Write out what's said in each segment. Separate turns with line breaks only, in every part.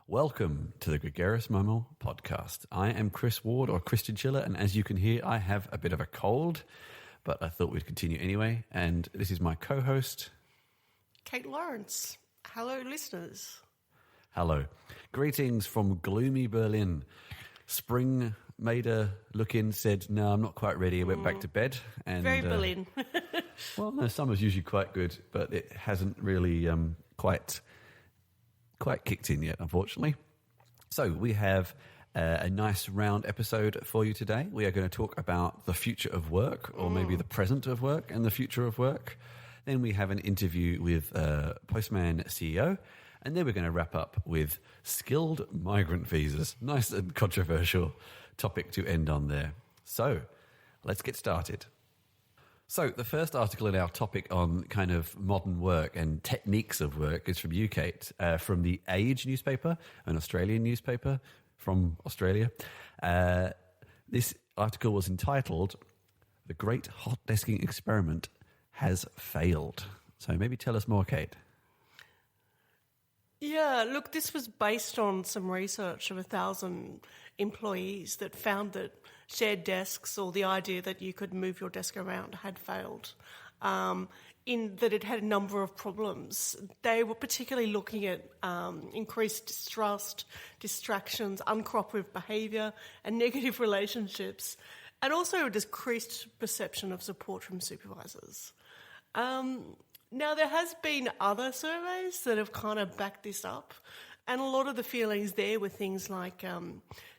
Welcome to the Gregarious Mammal podcast. I am Chris Ward, or Christian Chiller, and as you can hear, I have a bit of a cold, but I thought we'd continue anyway. And this is my co-host,
Kate Lawrence. Hello, listeners.
Hello. Greetings from gloomy Berlin. Spring made a look in, said, no, I'm not quite ready. I went back to bed. And,
Very Berlin.
Well, no, summer's usually quite good, but it hasn't really quite kicked in yet, unfortunately. So we have a nice round episode for you today. We are going to talk about the future of work, or maybe the present of work and the future of work. Then we have an interview with Postman CEO. And then we're going to wrap up with skilled migrant visas. Nice and controversial topic to end on there. So let's get started. So the first article in our topic on kind of modern work and techniques of work is from you, Kate, from the Age newspaper, an Australian newspaper from Australia. This article was entitled, "The Great Hot Desking Experiment Has Failed." So maybe tell us more, Kate.
Yeah, look, this was based on some research of 1,000 employees that found that shared desks, or the idea that you could move your desk around, had failed, in that it had a number of problems. They were particularly looking at increased distrust, distractions, uncooperative behaviour and negative relationships, and also a decreased perception of support from supervisors. Now, there has been other surveys that have kind of backed this up, and a lot of the feelings there were things like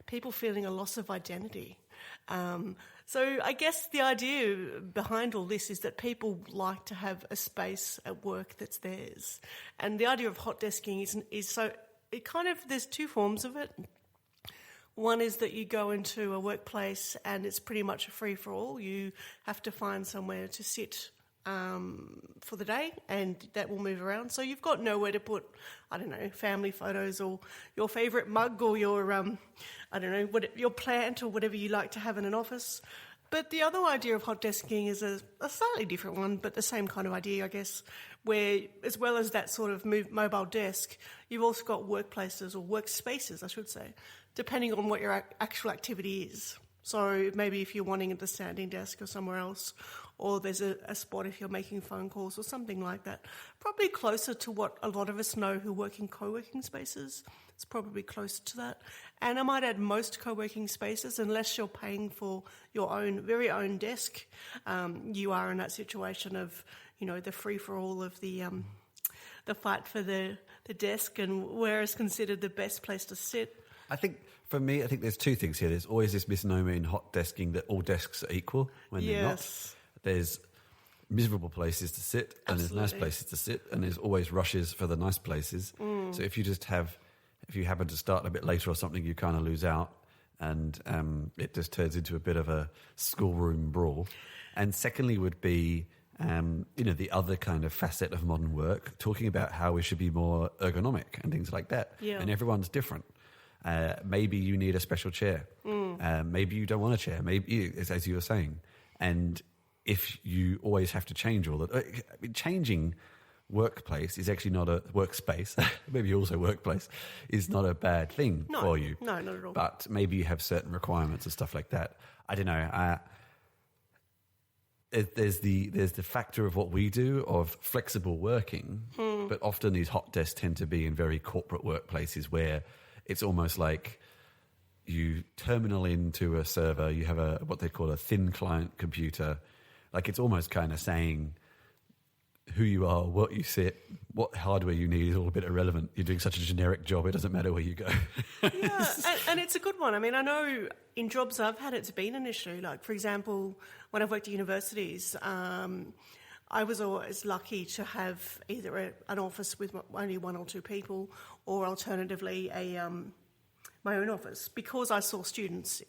people feeling a loss of identity. So I guess the idea behind all this is that people like to have a space at work that's theirs. And the idea of hot desking is so, it kind of, there's two forms of it. One is that you go into a workplace and it's pretty much a free-for-all. You have to find somewhere to sit for the day, and that will move around. So you've got nowhere to put, I don't know, family photos or your favourite mug or your, I don't know, your plant or whatever you like to have in an office. But the other idea of hot desking is a slightly different one, but the same kind of idea, I guess, where as well as that sort of mobile desk, you've also got workplaces or workspaces, I should say, depending on what your actual activity is. So maybe if you're wanting at the standing desk or somewhere else, or there's a spot if you're making phone calls or something like that. Probably closer to what a lot of us know who work in co-working spaces. It's probably closer to that. And I might add most co-working spaces, unless you're paying for your own, very own desk, you are in that situation of, you know, the free-for-all of the fight for the desk and where is considered the best place to sit.
I think, for me, there's two things here. There's always this misnomer in hot desking that all desks are equal when they're not. There's miserable places to sit, and there's nice places to sit, and there's always rushes for the nice places. So if you happen to start a bit later or something, you kind of lose out, and it just turns into a bit of a schoolroom brawl. And secondly would be, the other kind of facet of modern work, talking about how we should be more ergonomic and things like that. Yeah. And everyone's different. Maybe you need a special chair. Maybe you don't want a chair. Maybe, as you were saying, and if you always have to change all that, changing workplace is actually not a workspace. Maybe also workplace is not a bad thing for you.
No, not at all.
But maybe you have certain requirements and stuff like that. I don't know. There's the factor of what we do of flexible working, but often these hot desks tend to be in very corporate workplaces where it's almost like you terminal into a server, you have what they call a thin client computer. Like it's almost kind of saying who you are, what you sit, what hardware you need is all a bit irrelevant. You're doing such a generic job, it doesn't matter where you go.
Yeah, and it's a good one. I mean, I know in jobs I've had, it's been an issue. Like, for example, when I've worked at universities, I was always lucky to have either an office with only one or two people, or alternatively my own office, because I saw students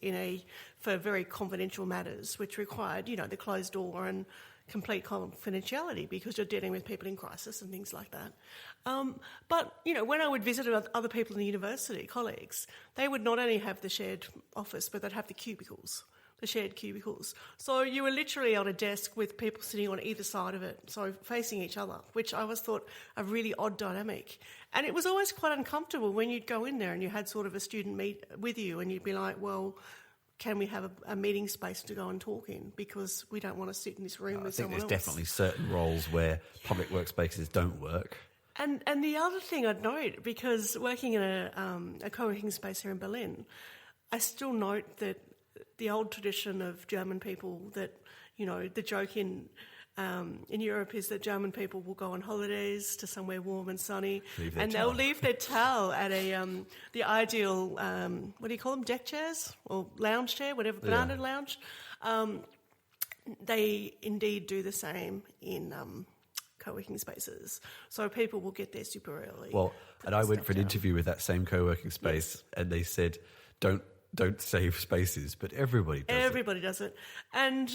for very confidential matters, which required, the closed door and complete confidentiality because you're dealing with people in crisis and things like that. But, when I would visit other people in the university, colleagues, they would not only have the shared office, but they'd have the shared cubicles. So you were literally on a desk with people sitting on either side of it, so facing each other, which I always thought a really odd dynamic. And it was always quite uncomfortable when you'd go in there and you had sort of a student meet with you and you'd be like, well, can we have a meeting space to go and talk in? Because we don't want to sit in this room with someone else.
I think there's definitely certain roles where public workspaces don't work.
And the other thing I'd note, because working in a co-working space here in Berlin, I still note that the old tradition of German people that, you know, the joke in Europe is that German people will go on holidays to somewhere warm and sunny, and they'll leave their towel at the ideal, what do you call them, deck chairs or lounge chair, whatever, banana lounge. They indeed do the same in co-working spaces. So people will get there super early.
Well, and I went for an interview with that same co-working space, and they said, don't save spaces, but everybody does
Everybody does it. And,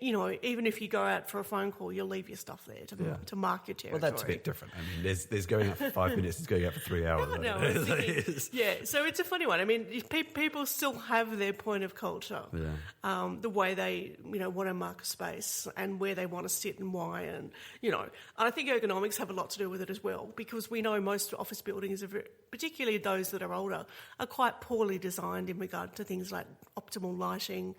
you know, even if you go out for a phone call, you'll leave your stuff there to mark your territory.
Well, that's a bit different. I mean, there's going out for 5 minutes, it's going out for 3 hours.
Yeah, so it's a funny one. I mean, people still have their point of culture, the way they, you know, want to mark a space and where they want to sit and why. And, you know, I think ergonomics have a lot to do with it as well, because we know most office buildings, particularly those that are older, are quite poorly designed in regard to things like optimal lighting,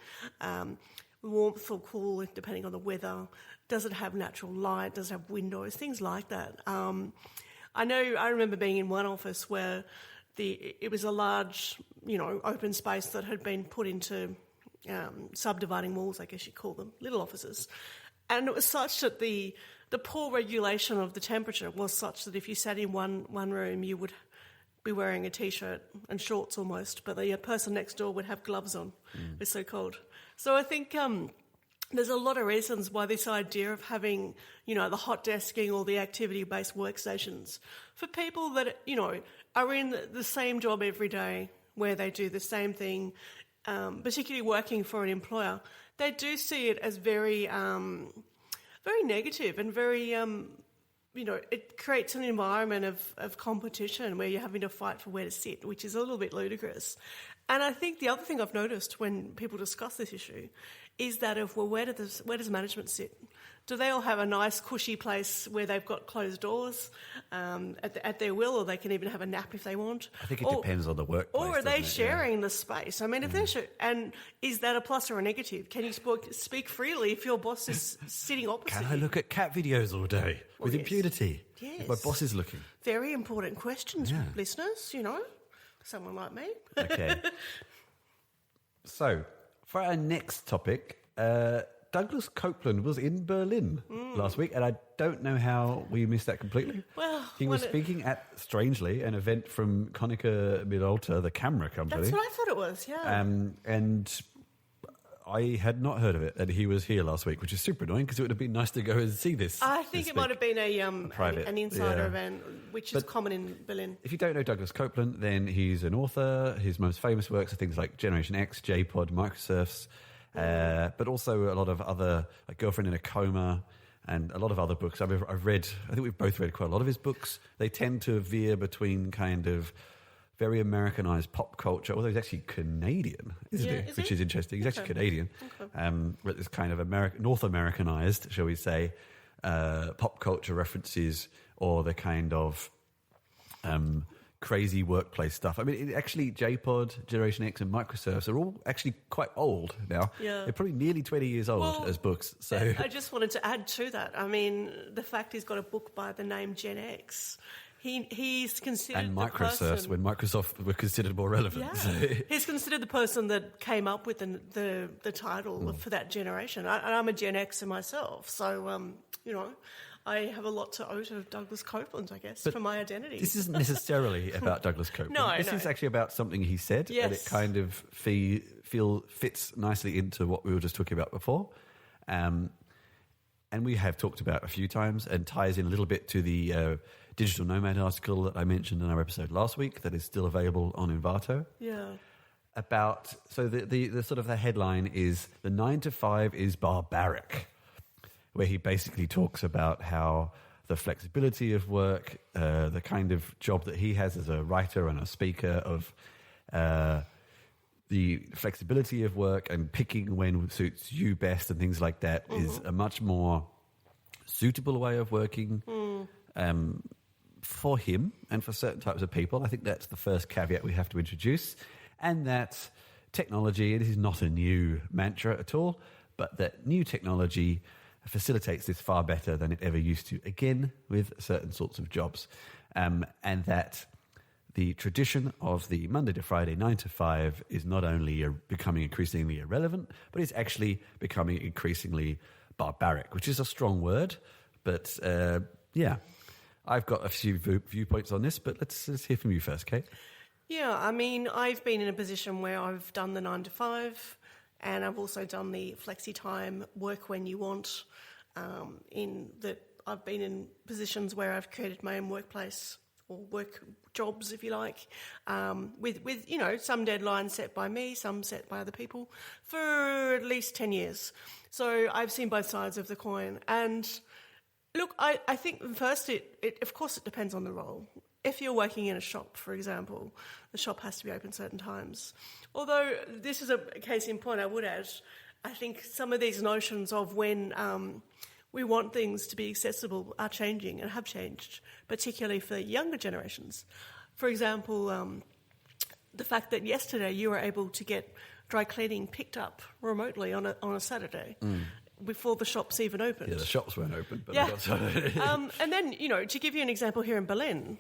warmth or cool, depending on the weather. Does it have natural light? Does it have windows? Things like that. I remember being in one office where it was a large, you know, open space that had been put into subdividing walls, I guess you'd call them, little offices. And it was such that the poor regulation of the temperature was such that if you sat in one room, you would be wearing a T-shirt and shorts almost, but the person next door would have gloves on. It's so cold. So I think there's a lot of reasons why this idea of having, you know, the hot desking or the activity-based workstations for people that, you know, are in the same job every day where they do the same thing, particularly working for an employer, they do see it as very, very negative and very... you know, it creates an environment of competition where you're having to fight for where to sit, which is a little bit ludicrous. And I think the other thing I've noticed when people discuss this issue is that where does management sit? Do they all have a nice cushy place where they've got closed doors at their will, or they can even have a nap if they want?
I think it depends on the workplace.
Or are they sharing the space? I mean, if they're and is that a plus or a negative? Can you speak freely if your boss is sitting opposite?
Can I look at cat videos all day with impunity?
Yes.
If my boss is looking.
Very important questions, listeners. You know, someone like me.
Okay. So for our next topic. Douglas Copeland was in Berlin last week, and I don't know how we missed that completely.
Well,
he was speaking at, strangely, an event from Konica Minolta, the camera company.
That's what I thought it was, yeah.
And I had not heard of it, and he was here last week, which is super annoying because it would have been nice to go and see this.
I think it might have been an insider event, which is common in Berlin.
If you don't know Douglas Copeland, then he's an author. His most famous works are things like Generation X, J-Pod, Microsurfs, but also a lot of other, like Girlfriend in a Coma, and a lot of other books. I've read, I think we've both read quite a lot of his books. They tend to veer between kind of very Americanized pop culture, although he's actually Canadian, isn't he? Which is interesting. He's actually Canadian, but it's kind of North Americanized, shall we say, pop culture references, or the kind of crazy workplace stuff. I mean, actually, J-Pod, Generation X, and Microsurfs are all actually quite old now.
Yeah.
They're probably nearly 20 years old as books. So
I just wanted to add to that. I mean, the fact he's got a book by the name Gen X. He's considered
and
Microsurfs
when Microsoft were considered more relevant.
Yeah.
So.
He's considered the person that came up with the title for that generation. I'm a Gen Xer myself, so you know, I have a lot to owe to Douglas Copeland, I guess, for my identity.
This isn't necessarily about Douglas Copeland.
No,
this is actually about something he said, and it kind of fits nicely into what we were just talking about before. And we have talked about a few times, and ties in a little bit to the Digital Nomad article that I mentioned in our episode last week that is still available on Envato.
Yeah.
The sort of the headline is "The 9 to 5 is barbaric," where he basically talks about how the flexibility of work, the kind of job that he has as a writer and a speaker, of the flexibility of work and picking when suits you best and things like that is a much more suitable way of working. for him and for certain types of people. I think that's the first caveat we have to introduce. And that technology, this is not a new mantra at all, but that new technology facilitates this far better than it ever used to, again, with certain sorts of jobs. And that the tradition of the Monday to Friday 9 to 5 is not only becoming increasingly irrelevant, but it's actually becoming increasingly barbaric, which is a strong word. But yeah, I've got a few viewpoints on this, but let's hear from you first, Kate.
Yeah, I mean, I've been in a position where I've done the 9 to 5 and I've also done the flexi time, work when you want, in that I've been in positions where I've created my own workplace or work jobs, if you like, with you know, some deadlines set by me, some set by other people, for at least 10 years. So I've seen both sides of the coin. And look, I think first, of course it depends on the role. If you're working in a shop, for example, the shop has to be open certain times. Although this is a case in point, I would add, I think some of these notions of when we want things to be accessible are changing and have changed, particularly for younger generations. For example, the fact that yesterday you were able to get dry cleaning picked up remotely on a Saturday. Before the shops even opened.
Yeah, the shops weren't open. But
yeah. And then, you know, to give you an example here in Berlin,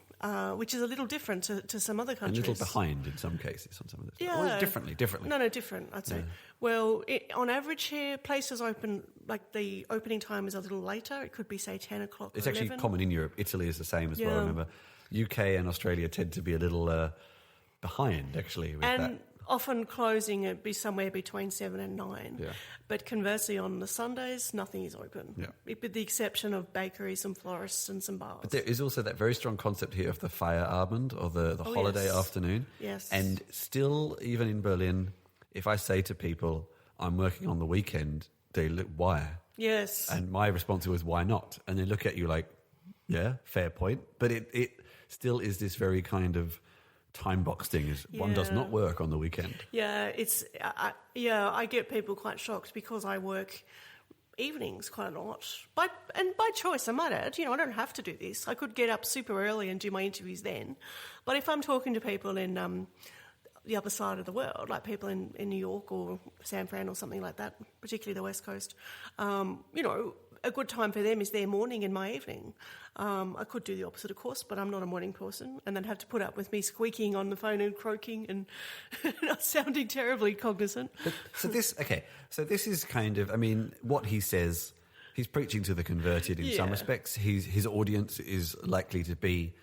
which is a little different to some other countries.
A little behind in some cases on some of this.
Yeah.
Or differently.
No, different, I'd say.
Yeah.
Well, on average here, places open, like the opening time is a little later. It could be, say, 10 o'clock
It's
or
actually
11.
common in Europe. Italy is the same as well, I remember. UK and Australia tend to be a little behind, actually, with that.
Often closing it be somewhere between 7 and 9.
Yeah.
But conversely, on the Sundays, nothing is open.
Yeah.
With the exception of bakeries and florists and some bars.
But there is also that very strong concept here of the Feierabend or the holiday
yes.
afternoon.
Yes.
And still, even in Berlin, if I say to people, I'm working on the weekend, they look, why?
Yes.
And my response was, why not? And they look at you like, yeah, fair point. But it still is this very kind of time box thing is one does not work on the weekend.
Yeah, I get people quite shocked because I work evenings quite a lot. By choice, I might add. You know, I don't have to do this. I could get up super early and do my interviews then. But if I'm talking to people in the other side of the world, like people in New York or San Fran or something like that, particularly the West Coast, you know, a good time for them is their morning and my evening. I could do the opposite, of course, but I'm not a morning person, and then have to put up with me squeaking on the phone and croaking and not sounding terribly cognizant.
So this is kind of, I mean, what he says, he's preaching to the converted in some respects. His audience is likely to be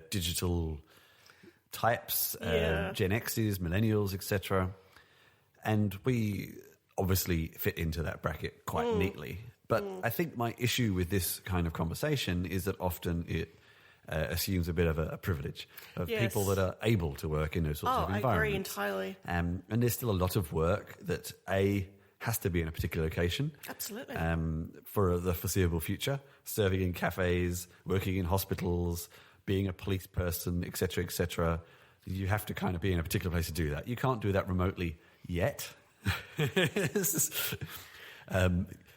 digital types, Gen X's, millennials, etc. And we obviously fit into that bracket quite neatly. But I think my issue with this kind of conversation is that often it assumes a bit of a privilege of people that are able to work in those sorts of environments.
I agree entirely.
And there's still a lot of work that has to be in a particular location.
Absolutely.
For the foreseeable future, serving in cafes, working in hospitals, being a police person, etc., etc. You have to kind of be in a particular place to do that. You can't do that remotely yet.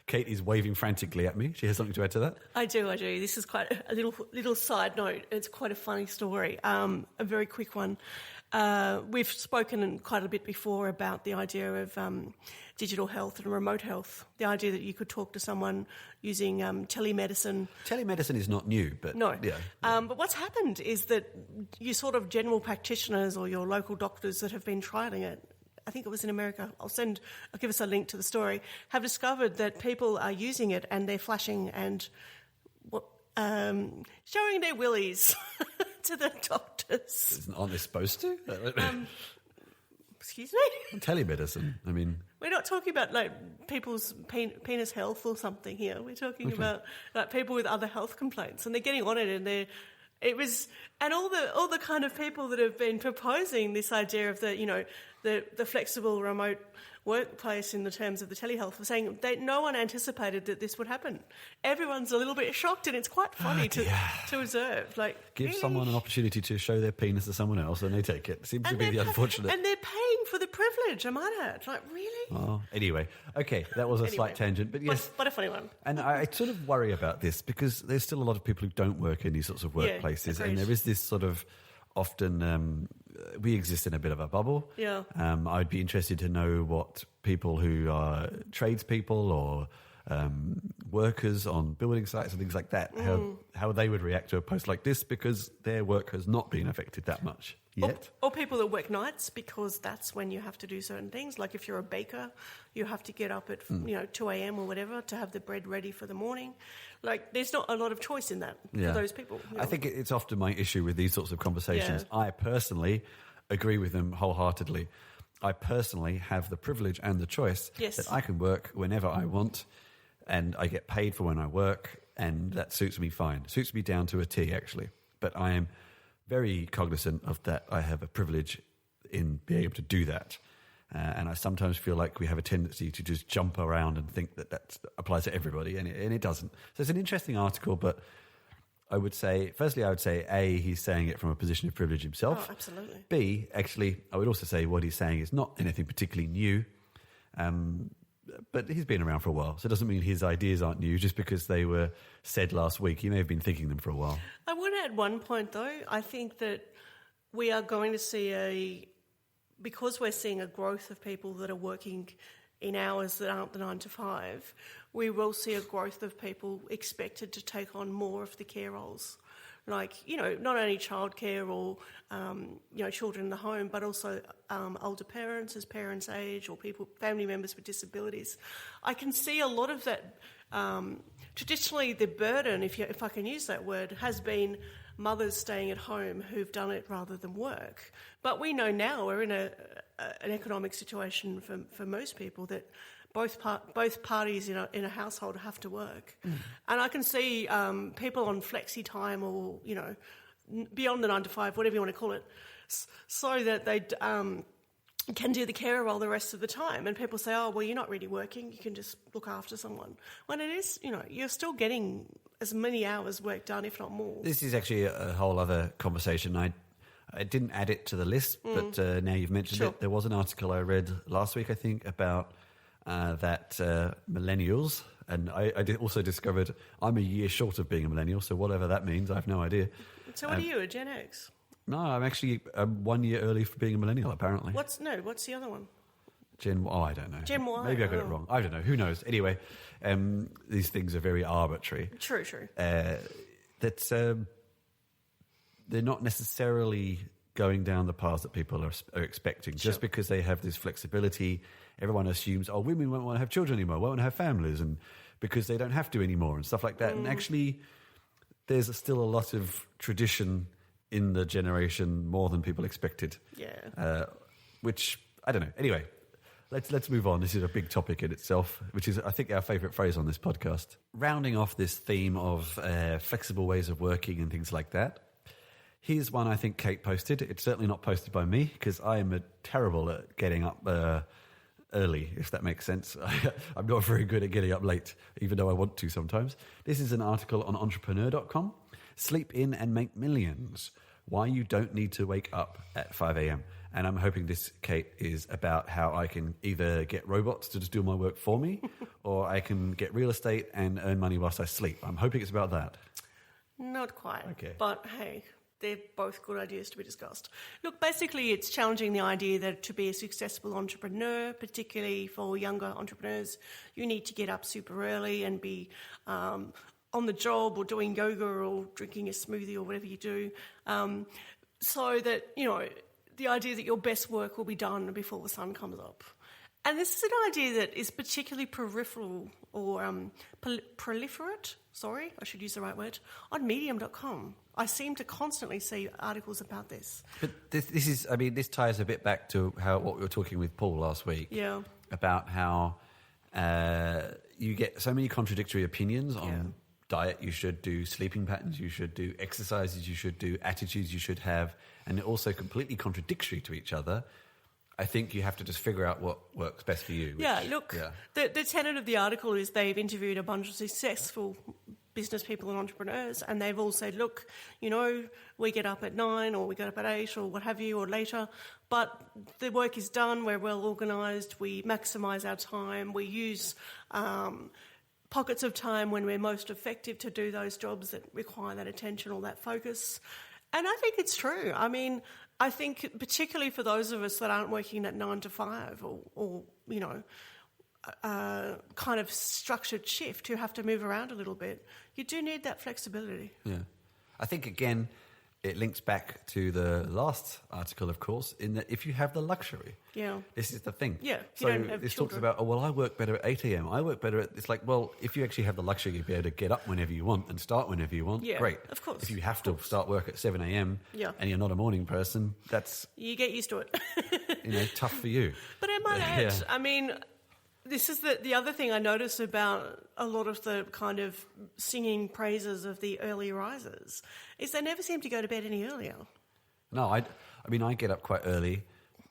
Kate is waving frantically at me. She has something to add to that?
I do. This is quite a little side note. It's quite a funny story. A very quick one. We've spoken quite a bit before about the idea of digital health and remote health, the idea that you could talk to someone using telemedicine.
Telemedicine is not new, but...
No.
Yeah.
But what's happened is that you sort of general practitioners or your local doctors that have been trialling it, I think it was in America, I'll give us a link to the story, have discovered that people are using it and they're flashing and showing their willies to the doctors.
Aren't they supposed to?
Excuse me?
Telemedicine, I mean...
We're not talking about like people's penis health or something here. We're talking about like people with other health complaints, and they're getting on it, and all the kind of people that have been proposing this idea of the flexible remote workplace in the terms of the telehealth were saying that no one anticipated that this would happen. Everyone's a little bit shocked, and it's quite funny to observe. Like,
give someone an opportunity to show their penis to someone else, and they take it. Seems to be the unfortunate.
And they're paying for the privilege, I might add. Like, really?
Oh, anyway. Okay, that was a slight tangent, but yes.
But a funny one.
And I sort of worry about this because there's still a lot of people who don't work in these sorts of workplaces.
Agreed.
And there is this sort of often, we exist in a bit of a bubble.
Yeah.
I'd be interested to know what people who are tradespeople or workers on building sites and things like that, how they would react to a post like this because their work has not been affected that much yet.
Or people that work nights because that's when you have to do certain things. Like if you're a baker, you have to get up at 2 a.m. or whatever to have the bread ready for the morning. Like there's not a lot of choice in that for those people.
I think it's often my issue with these sorts of conversations. I personally agree with them wholeheartedly. I personally have the privilege and the choice that I can work whenever I want and I get paid for when I work and that suits me fine. Suits me down to a T, actually. But I am very cognizant of that. I have a privilege in being able to do that. And I sometimes feel like we have a tendency to just jump around and think that applies to everybody, and it doesn't. So it's an interesting article, but I would say, firstly, A, he's saying it from a position of privilege himself.
Oh, absolutely.
B, actually, I would also say what he's saying is not anything particularly new. But he's been around for a while, so it doesn't mean his ideas aren't new just because they were said last week. He may have been thinking them for a while.
I would add one point, though. I think that we are going to see because we're seeing a growth of people that are working in hours that aren't the 9 to 5, we will see a growth of people expected to take on more of the care roles. Like, not only childcare or, children in the home, but also older parents as parents age or family members with disabilities. I can see a lot of that. Traditionally, the burden, if I can use that word, has been mothers staying at home who've done it rather than work. But we know now we're in an economic situation for most people that both parties in a household have to work. And I can see people on flexi time or, beyond the 9 to 5, whatever you want to call it, so that they can do the carer role the rest of the time. And people say, oh, well, you're not really working, you can just look after someone. When it is, you're still getting as many hours work done, if not more.
This is actually a whole other conversation. I didn't add it to the list, but now you've mentioned it. There was an article I read last week, I think, about that millennials, and I also discovered I'm a year short of being a millennial, so whatever that means, I have no idea.
So what are you, a Gen X?
No, I'm actually 1 year early for being a millennial, apparently.
What's the other one?
I don't know.
Gen Y.
Maybe I got it wrong. I don't know. Who knows? Anyway, these things are very arbitrary.
True.
They're not necessarily going down the path that people are expecting. Just because they have this flexibility, everyone assumes, women won't want to have children anymore, won't want to have families, and because they don't have to anymore and stuff like that. And actually, there's still a lot of tradition in the generation, more than people expected.
Yeah.
Which, I don't know. Anyway, let's move on. This is a big topic in itself, which is, I think, our favourite phrase on this podcast. Rounding off this theme of flexible ways of working and things like that, here's one I think Cate posted. It's certainly not posted by me because I am terrible at getting up early, if that makes sense. I'm not very good at getting up late, even though I want to sometimes. This is an article on entrepreneur.com. Sleep in and make millions. Why you don't need to wake up at 5 a.m. And I'm hoping this, Cate, is about how I can either get robots to just do my work for me or I can get real estate and earn money whilst I sleep. I'm hoping it's about that.
Not quite.
Okay.
But hey, they're both good ideas to be discussed. Look, basically it's challenging the idea that to be a successful entrepreneur, particularly for younger entrepreneurs, you need to get up super early and be on the job or doing yoga or drinking a smoothie or whatever you do, so that, the idea that your best work will be done before the sun comes up. And this is an idea that is particularly peripheral or proliferate, I should use the right word, on medium.com. I seem to constantly see articles about this.
But this ties a bit back to what we were talking with Paul last week.
Yeah.
About how you get so many contradictory opinions on diet you should do, sleeping patterns you should do, exercises you should do, attitudes you should have, and they're also completely contradictory to each other. I think you have to just figure out what works best for you.
The tenet of the article is they've interviewed a bunch of successful business people and entrepreneurs, and they've all said, look, we get up at 9 or we get up at 8 or what have you, or later, but the work is done, we're well organised, we maximise our time, we use pockets of time when we're most effective to do those jobs that require that attention or that focus. And I think it's true. I mean, I think particularly for those of us that aren't working at 9 to 5 or kind of structured shift who have to move around a little bit, you do need that flexibility.
Yeah. I think, again, it links back to the last article, of course, in that if you have the luxury, this is the thing.
Yeah,
so this talks about, I work better at 8 a.m. I work better at... It's like, well, if you actually have the luxury to be able to get up whenever you want and start whenever you want, great.
Of course.
If you have to start work at 7 a.m. and you're not a morning person, that's...
You get used to it.
Tough for you.
But I might add, I mean... This is the other thing I notice about a lot of the kind of singing praises of the early risers is they never seem to go to bed any earlier.
No, I get up quite early,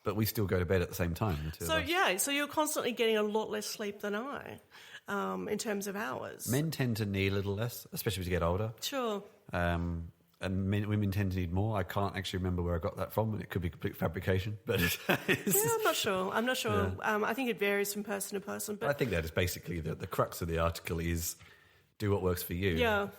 but we still go to bed at the same time.
So you're constantly getting a lot less sleep than I, in terms of hours.
Men tend to need a little less, especially as you get older.
Sure.
And women tend to need more. I can't actually remember where I got that from. It could be complete fabrication, but
I'm not sure. Yeah. I think it varies from person to person. But
I think that is basically the crux of the article is do what works for you.
Yeah.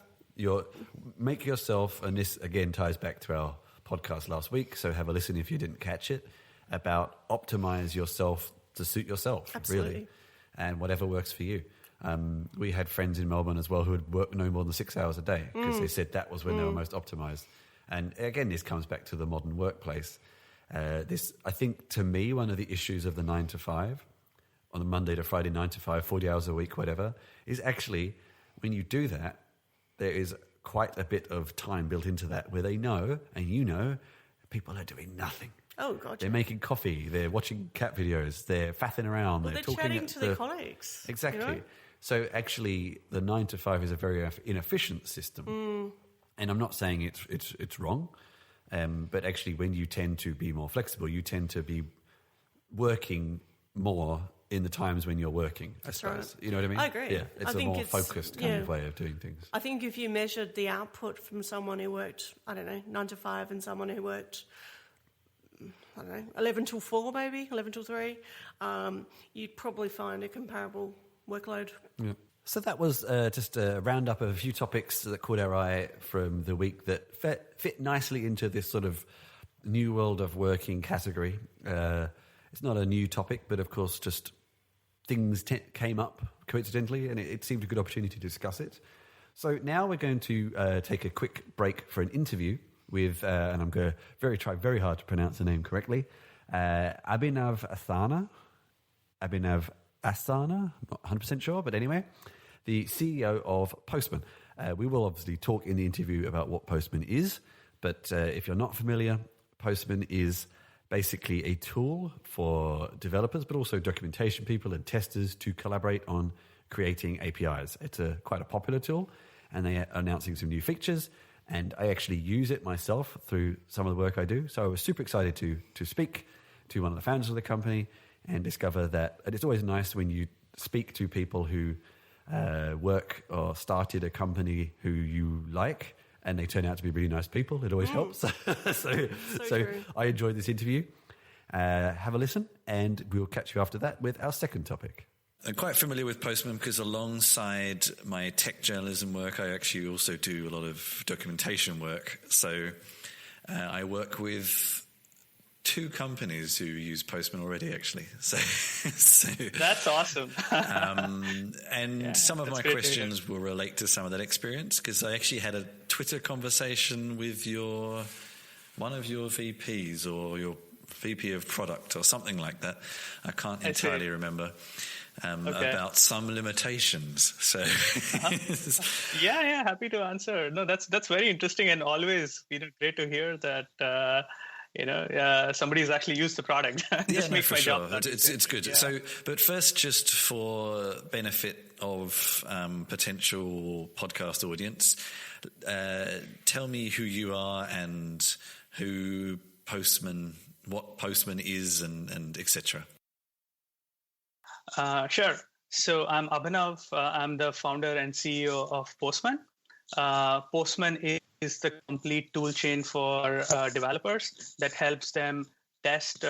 Make yourself, and this again ties back to our podcast last week, so have a listen if you didn't catch it, about optimize yourself to suit yourself.
Absolutely.
Really, and whatever works for you. We had friends in Melbourne as well who had worked no more than 6 hours a day because they said that was when they were most optimised. And again, this comes back to the modern workplace. I think, to me, one of the issues of the 9 to 5, on the Monday to Friday, 9 to 5, 40 hours a week, whatever, is actually when you do that, there is quite a bit of time built into that where they know, and people are doing nothing.
Oh, God.
They're making coffee, they're watching cat videos, they're faffing around.
Well, they're
talking
chatting to their colleagues.
Exactly. So actually, the 9 to 5 is a very inefficient system. And I'm not saying it's wrong, but actually when you tend to be more flexible, you tend to be working more in the times when you're working, I suppose.
Right.
You know what I mean?
I agree.
Yeah, it's a more focused kind of way of doing things.
I think if you measured the output from someone who worked, 9 to 5 and someone who worked 11 till 4 maybe, 11 till 3, you'd probably find a comparable workload.
Yeah. So that was just a roundup of a few topics that caught our eye from the week that fit nicely into this sort of new world of working category. It's not a new topic, but of course just things came up coincidentally, and it seemed a good opportunity to discuss it. So now we're going to take a quick break for an interview with, and I'm going to try very hard to pronounce the name correctly, Abhinav Asthana. Abhinav Asthana, I'm not 100% sure, but anyway, the CEO of Postman. We will obviously talk in the interview about what Postman is, but if you're not familiar, Postman is basically a tool for developers, but also documentation people and testers to collaborate on creating APIs. It's quite a popular tool, and they are announcing some new features, and I actually use it myself through some of the work I do. So I was super excited to speak to one of the founders of the company and discover that, and it's always nice when you speak to people who work or started a company who you like, and they turn out to be really nice people. It always helps. so I enjoyed this interview. Have a listen, and we'll catch you after that with our second topic.
I'm quite familiar with Postman because alongside my tech journalism work, I actually also do a lot of documentation work. So I work with 2 companies who use Postman already, actually. So
that's awesome.
And some of my questions will relate to some of that experience because I actually had a Twitter conversation with one of your VPs or your VP of product or something like that. I can't entirely remember. About some limitations. So
yeah, happy to answer. No, that's very interesting, and always great to hear that somebody's actually used the product. Just makes my job.
It's good. Yeah. So, but first, just for benefit of potential podcast audience, tell me who you are and what Postman is, and etc.
Sure. So I'm Abhinav. I'm the founder and CEO of Postman. Postman is the complete tool chain for developers that helps them test,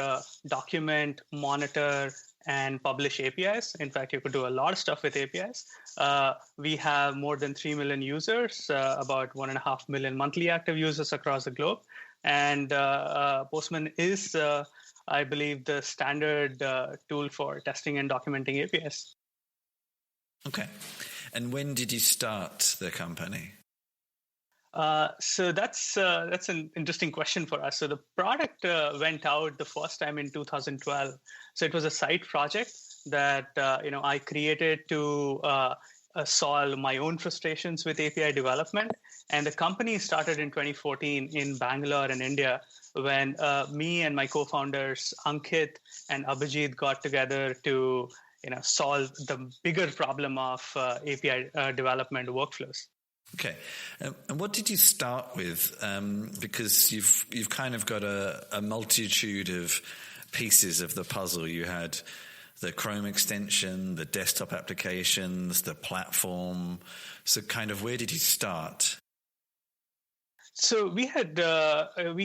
document, monitor, and publish APIs. In fact, you could do a lot of stuff with APIs. We have more than 3 million users, about 1.5 million monthly active users across the globe. And Postman is, I believe, the standard tool for testing and documenting APIs.
Okay. And when did you start the company?
So that's an interesting question for us. So the product went out the first time in 2012. So it was a side project that I created to solve my own frustrations with API development. And the company started in 2014 in Bangalore in India, when me and my co-founders Ankit and Abhijit got together to solve the bigger problem of API development workflows.
Okay, and what did you start with? Because you've kind of got a multitude of pieces of the puzzle. You had the Chrome extension, the desktop applications, the platform. So, kind of, where did you start?
So we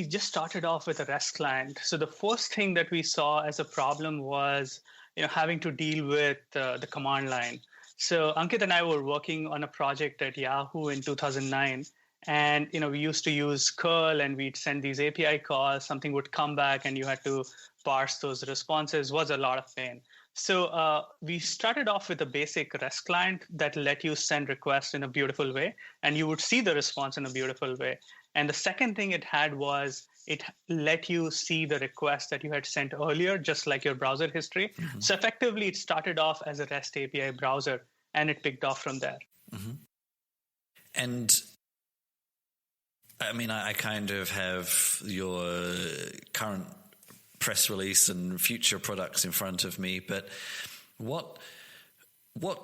just started off with a REST client. So the first thing that we saw as a problem was having to deal with the command line. So Ankit and I were working on a project at Yahoo in 2009, and we used to use curl, and we'd send these API calls. Something would come back, and you had to parse those responses. It was a lot of pain. So we started off with a basic REST client that let you send requests in a beautiful way, and you would see the response in a beautiful way. And the second thing it had was it let you see the request that you had sent earlier, just like your browser history. Mm-hmm. So effectively, it started off as a REST API browser, and it picked off from there.
Mm-hmm. And I mean, I kind of have your current press release and future products in front of me, but what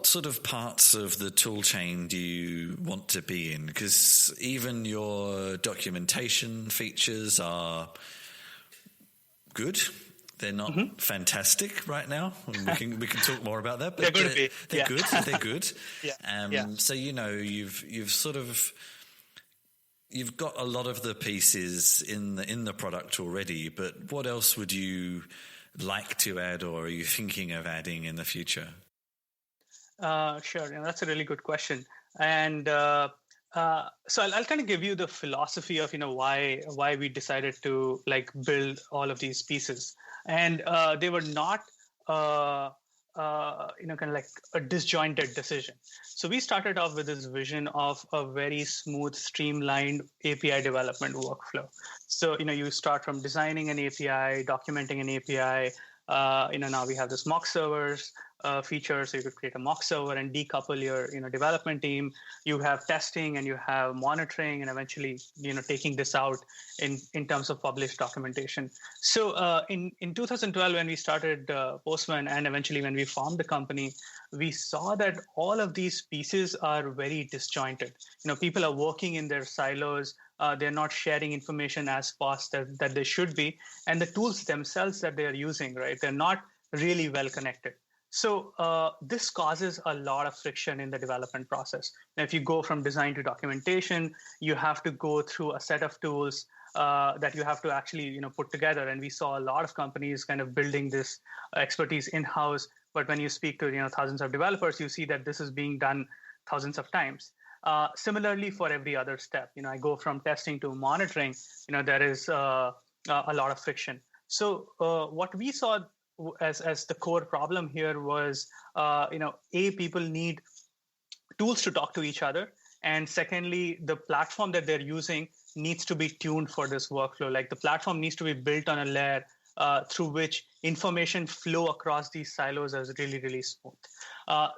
sort of parts of the tool chain do you want to be in? Because even your documentation features are good. They're not fantastic right now. We can talk more about that, but they're good. They're good. So you've got a lot of the pieces in the product already. But what else would you like to add, or are you thinking of adding in the future?
Sure, that's a really good question, and so I'll kind of give you the philosophy of why we decided to build all of these pieces, and they were not kind of like a disjointed decision. So we started off with this vision of a very smooth, streamlined API development workflow. So you start from designing an API, documenting an API. Now we have this mock servers feature, so you could create a mock server and decouple your development team. You have testing and you have monitoring, and eventually taking this out in terms of published documentation. So in 2012, when we started Postman, and eventually when we formed the company, we saw that all of these pieces are very disjointed. People are working in their silos. They're not sharing information as fast that they should be. And the tools themselves that they're using, right, they're not really well connected. So this causes a lot of friction in the development process. Now, if you go from design to documentation, you have to go through a set of tools that you have to actually put together. And we saw a lot of companies kind of building this expertise in-house. But when you speak to thousands of developers, you see that this is being done thousands of times. Similarly, for every other step, I go from testing to monitoring, there is a lot of friction. So what we saw as the core problem here was, people need tools to talk to each other. And secondly, the platform that they're using needs to be tuned for this workflow. Like the platform needs to be built on a layer through which information flow across these silos is really, really smooth.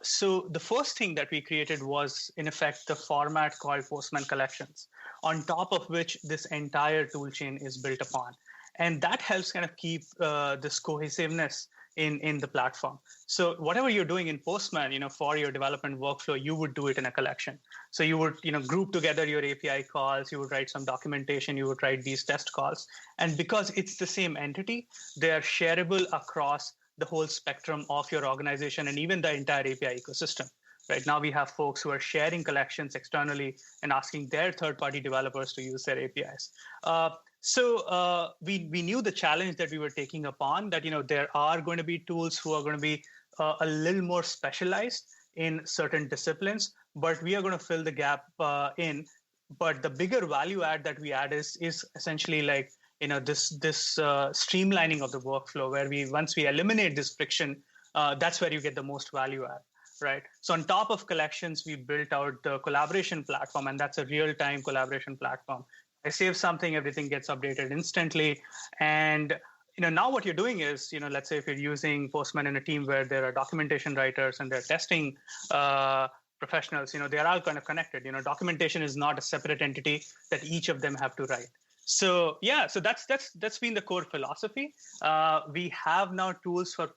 So the first thing that we created was, in effect, the format called Postman Collections, on top of which this entire toolchain is built upon. And that helps kind of keep this cohesiveness in the platform. So whatever you're doing in Postman, for your development workflow, you would do it in a collection. So you would, group together your API calls, you would write some documentation, you would write these test calls. And because it's the same entity, they are shareable across the whole spectrum of your organization and even the entire API ecosystem. right? Now we have folks who are sharing collections externally and asking their third-party developers to use their APIs. So we knew the challenge that we were taking upon, that there are going to be tools who are going to be a little more specialized in certain disciplines, but we are going to fill the gap in. But the bigger value add that we add is essentially like this streamlining of the workflow, where once we eliminate this friction, that's where you get the most value add, right? So on top of collections, we built out the collaboration platform, and that's a real-time collaboration platform. I save something, everything gets updated instantly. And now what you're doing is, let's say if you're using Postman in a team where there are documentation writers and there are testing professionals, they're all kind of connected. Documentation is not a separate entity that each of them have to write. So so that's been the core philosophy. We have now tools for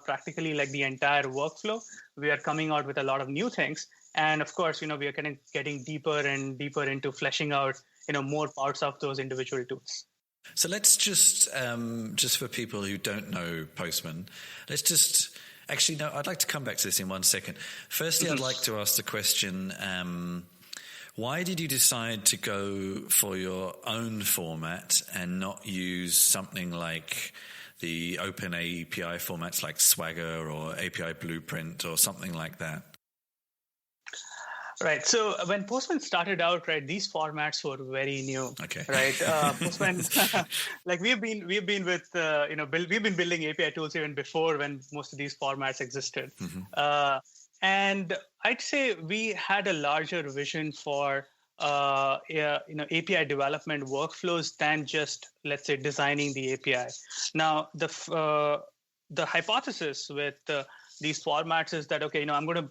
practically like the entire workflow. We are coming out with a lot of new things, and of course, we are kind of getting deeper and deeper into fleshing out more parts of those individual tools.
So let's just for people who don't know Postman, let's just actually no. I'd like to come back to this in 1 second. Firstly, I'd like to ask the question. Why did you decide to go for your own format and not use something like the open API formats like Swagger or API Blueprint or something like that?
Right. So when Postman started out, right, these formats were very new.
Okay.
Right. Postman, like we've been with we've been building API tools even before when most of these formats existed. Mm-hmm. And I'd say we had a larger vision for API development workflows than just, let's say, designing the API. Now, the hypothesis with these formats is that I'm going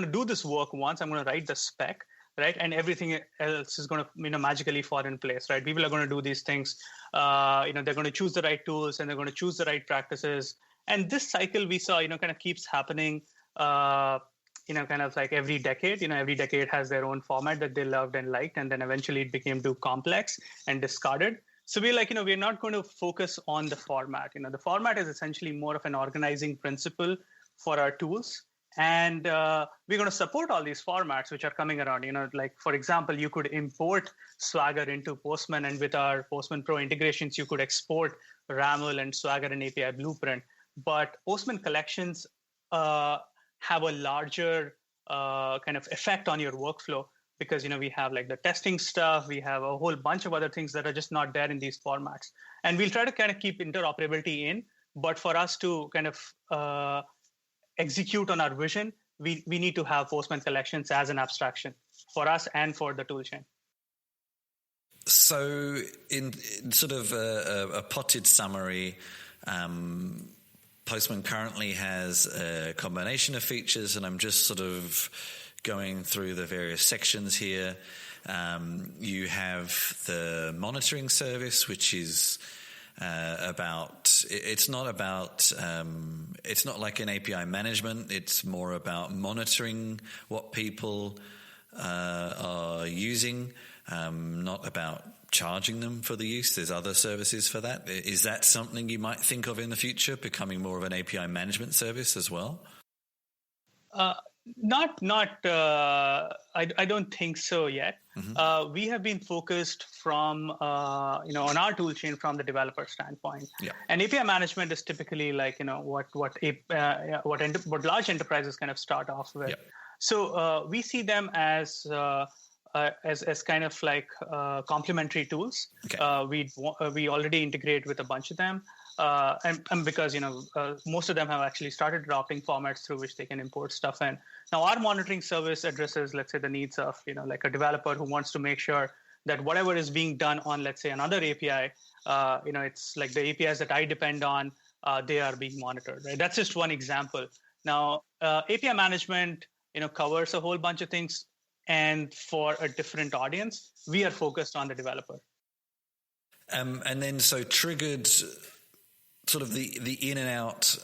to do this work once. I'm going to write the spec, right, and everything else is going to magically fall in place, right? People are going to do these things. They're going to choose the right tools and they're going to choose the right practices. And this cycle we saw, kind of keeps happening. Kind of like every decade, every decade has their own format that they loved and liked, and then eventually it became too complex and discarded. So we're like, we're not going to focus on the format. The format is essentially more of an organizing principle for our tools. And we're going to support all these formats which are coming around. Like, for example, you could import Swagger into Postman, and with our Postman Pro integrations, you could export RAML and Swagger and API Blueprint. But Postman collections have a larger kind of effect on your workflow because, we have like the testing stuff, we have a whole bunch of other things that are just not there in these formats. And we'll try to kind of keep interoperability in, but for us to kind of execute on our vision, we need to have Postman collections as an abstraction for us and for the toolchain.
So in sort of a potted summary, Postman currently has a combination of features, and I'm just sort of going through the various sections here. You have the monitoring service, which is it's not like an API management. It's more about monitoring what people are using, not about charging them for the use. There's other services for that. Is that something you might think of in the future, becoming more of an API management service as well?
I don't think so yet. Mm-hmm. We have been focused from, on our toolchain from the developer standpoint. Yeah. And API management is typically like, what large enterprises kind of start off with. Yeah. So we see them as kind of like complementary tools. Okay. We already integrate with a bunch of them. And because, most of them have actually started adopting formats through which they can import stuff in. Now, our monitoring service addresses, let's say, the needs of, like a developer who wants to make sure that whatever is being done on, let's say, another API, it's like the APIs that I depend on, they are being monitored, right? That's just one example. Now, API management, covers a whole bunch of things. And for a different audience, we are focused on the developer.
And then so triggered sort of the in and out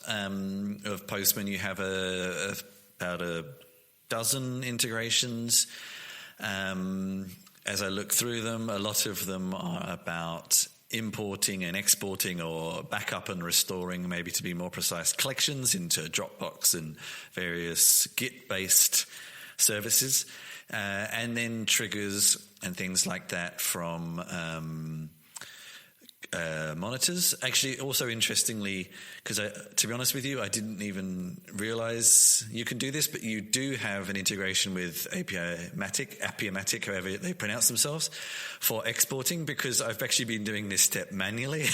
of Postman, you have about a dozen integrations. As I look through them, a lot of them are about importing and exporting or backup and restoring, maybe to be more precise, collections into Dropbox and various Git-based services, and then triggers and things like that from monitors. Actually, also interestingly, because to be honest with you, I didn't even realize you can do this, but you do have an integration with Appimatic, however they pronounce themselves, for exporting, because I've actually been doing this step manually.
You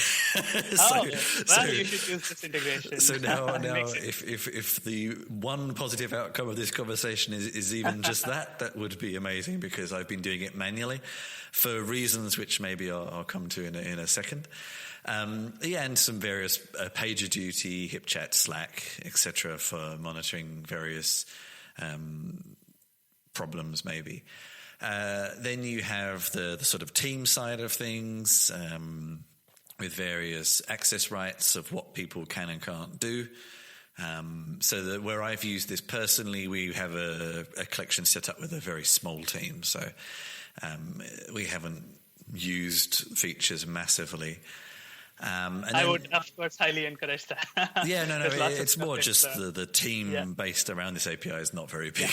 should use this integration.
So now if the one positive outcome of this conversation is even just that would be amazing, because I've been doing it manually for reasons which maybe I'll come to in a second. And some various PagerDuty, HipChat, Slack, etc. for monitoring various problems maybe. Then you have the sort of team side of things with various access rights of what people can and can't do. So that where I've used this personally, we have a collection set up with a very small team. So we haven't used features massively.
I would, of course, highly encourage that.
It's more just the team based around this API is not very big.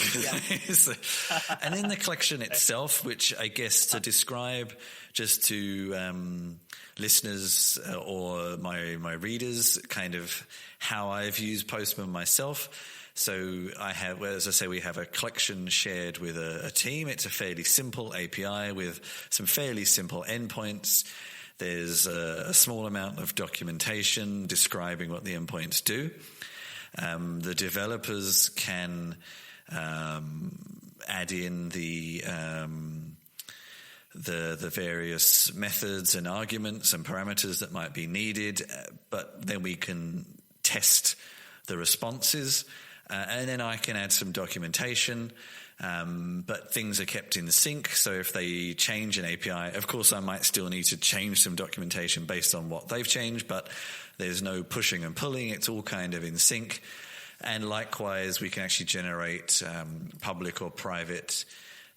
And in the collection itself, which I guess to describe just to listeners or my readers, kind of how I've used Postman myself. So I have, as I say, we have a collection shared with a team. It's a fairly simple API with some fairly simple endpoints. There's a small amount of documentation describing what the endpoints do. The developers can add in the various methods and arguments and parameters that might be needed, but then we can test the responses, and then I can add some documentation. But things are kept in sync. So if they change an API, of course, I might still need to change some documentation based on what they've changed, but there's no pushing and pulling. It's all kind of in sync. And likewise, we can actually generate public or private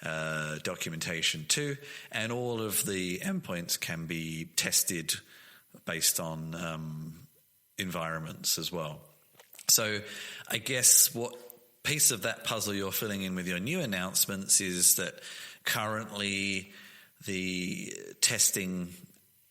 documentation too. And all of the endpoints can be tested based on environments as well. So I guess what piece of that puzzle you're filling in with your new announcements is that currently the testing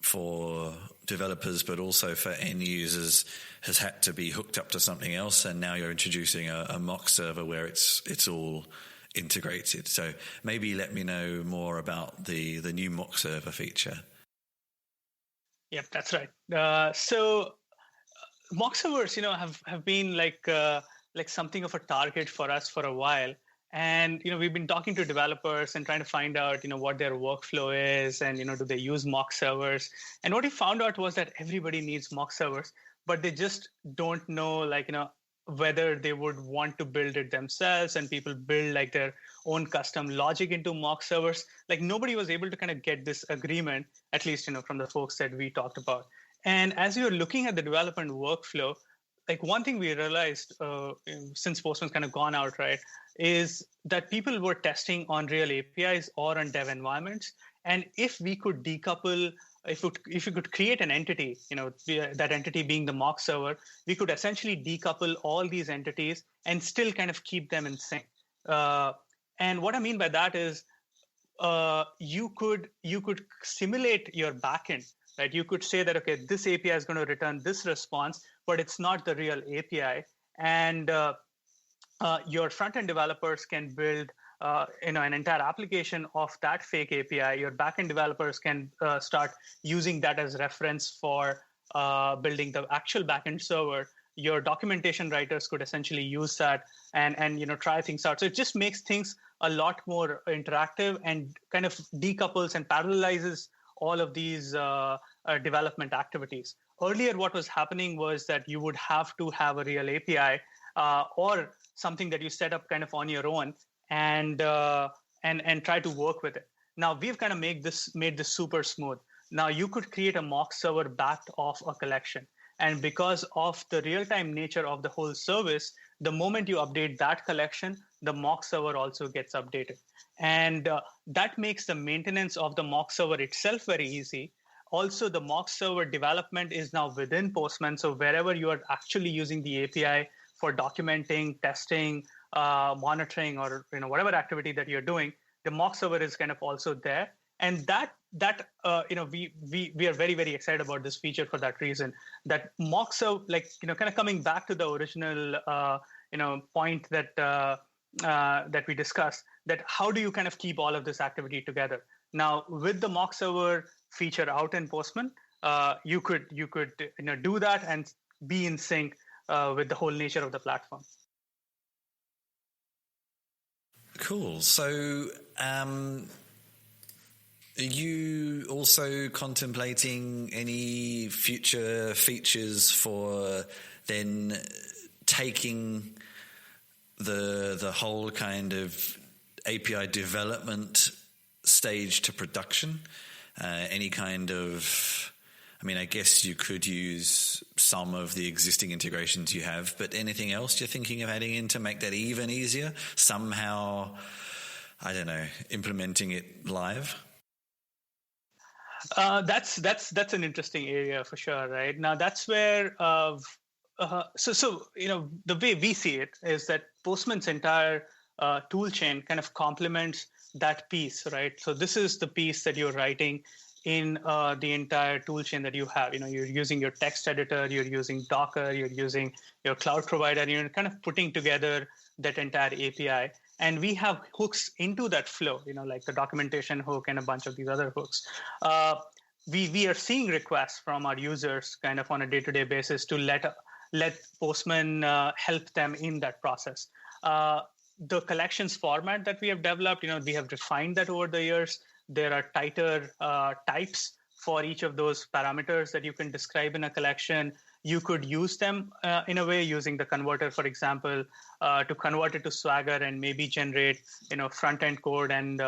for developers but also for end users has had to be hooked up to something else, and now you're introducing a mock server where it's all integrated. So maybe let me know more about the new mock server feature.
Yep, that's right. So mock servers, have been like something of a target for us for a while. And, we've been talking to developers and trying to find out, what their workflow is and, do they use mock servers? And what we found out was that everybody needs mock servers, but they just don't know, whether they would want to build it themselves, and people build like their own custom logic into mock servers. Like nobody was able to kind of get this agreement, at least, from the folks that we talked about. And as we were looking at the development workflow, like one thing we realized since Postman's kind of gone out, right, is that people were testing on real APIs or on dev environments. And if we could decouple, if we could create an entity, that entity being the mock server, we could essentially decouple all these entities and still kind of keep them in sync. And what I mean by that is you could simulate your backend. Right? You could say that, okay, this API is going to return this response, but it's not the real API. And your front-end developers can build an entire application of that fake API. Your back-end developers can start using that as reference for building the actual back-end server. Your documentation writers could essentially use that and try things out. So it just makes things a lot more interactive and kind of decouples and parallelizes all of these development activities. Earlier, what was happening was that you would have to have a real API or something that you set up kind of on your own and try to work with it. Now we've kind of made this super smooth. Now you could create a mock server backed off a collection, and because of the real-time nature of the whole service, the moment you update that collection, the mock server also gets updated. And that makes the maintenance of the mock server itself very easy. Also, the mock server development is now within Postman. So wherever you are actually using the API for documenting, testing, monitoring or whatever activity that you're doing, the mock server is kind of also there. And that we are very, very excited about this feature for that reason. That mock server, kind of coming back to the original point that that we discussed, that how do you kind of keep all of this activity together? Now, with the mock server feature out in Postman, you could do that and be in sync with the whole nature of the platform.
Cool. So, are you also contemplating any future features for then taking the whole kind of API development stage to production? Any kind of, I guess you could use some of the existing integrations you have, but anything else you're thinking of adding in to make that even easier? Somehow, I don't know, implementing it live?
That's an interesting area for sure, right? Now that's where the way we see it is that Postman's entire tool chain kind of complements that piece, right? So this is the piece that you're writing in the entire tool chain that you have. You're using your text editor, you're using Docker, you're using your cloud provider, and you're kind of putting together that entire API. And we have hooks into that flow, like the documentation hook and a bunch of these other hooks. We are seeing requests from our users kind of on a day-to-day basis to let Postman help them in that process. The collections format that we have developed, we have refined that over the years. There are tighter types for each of those parameters that you can describe in a collection. You could use them in a way using the converter, for example, to convert it to Swagger and maybe generate, front-end code and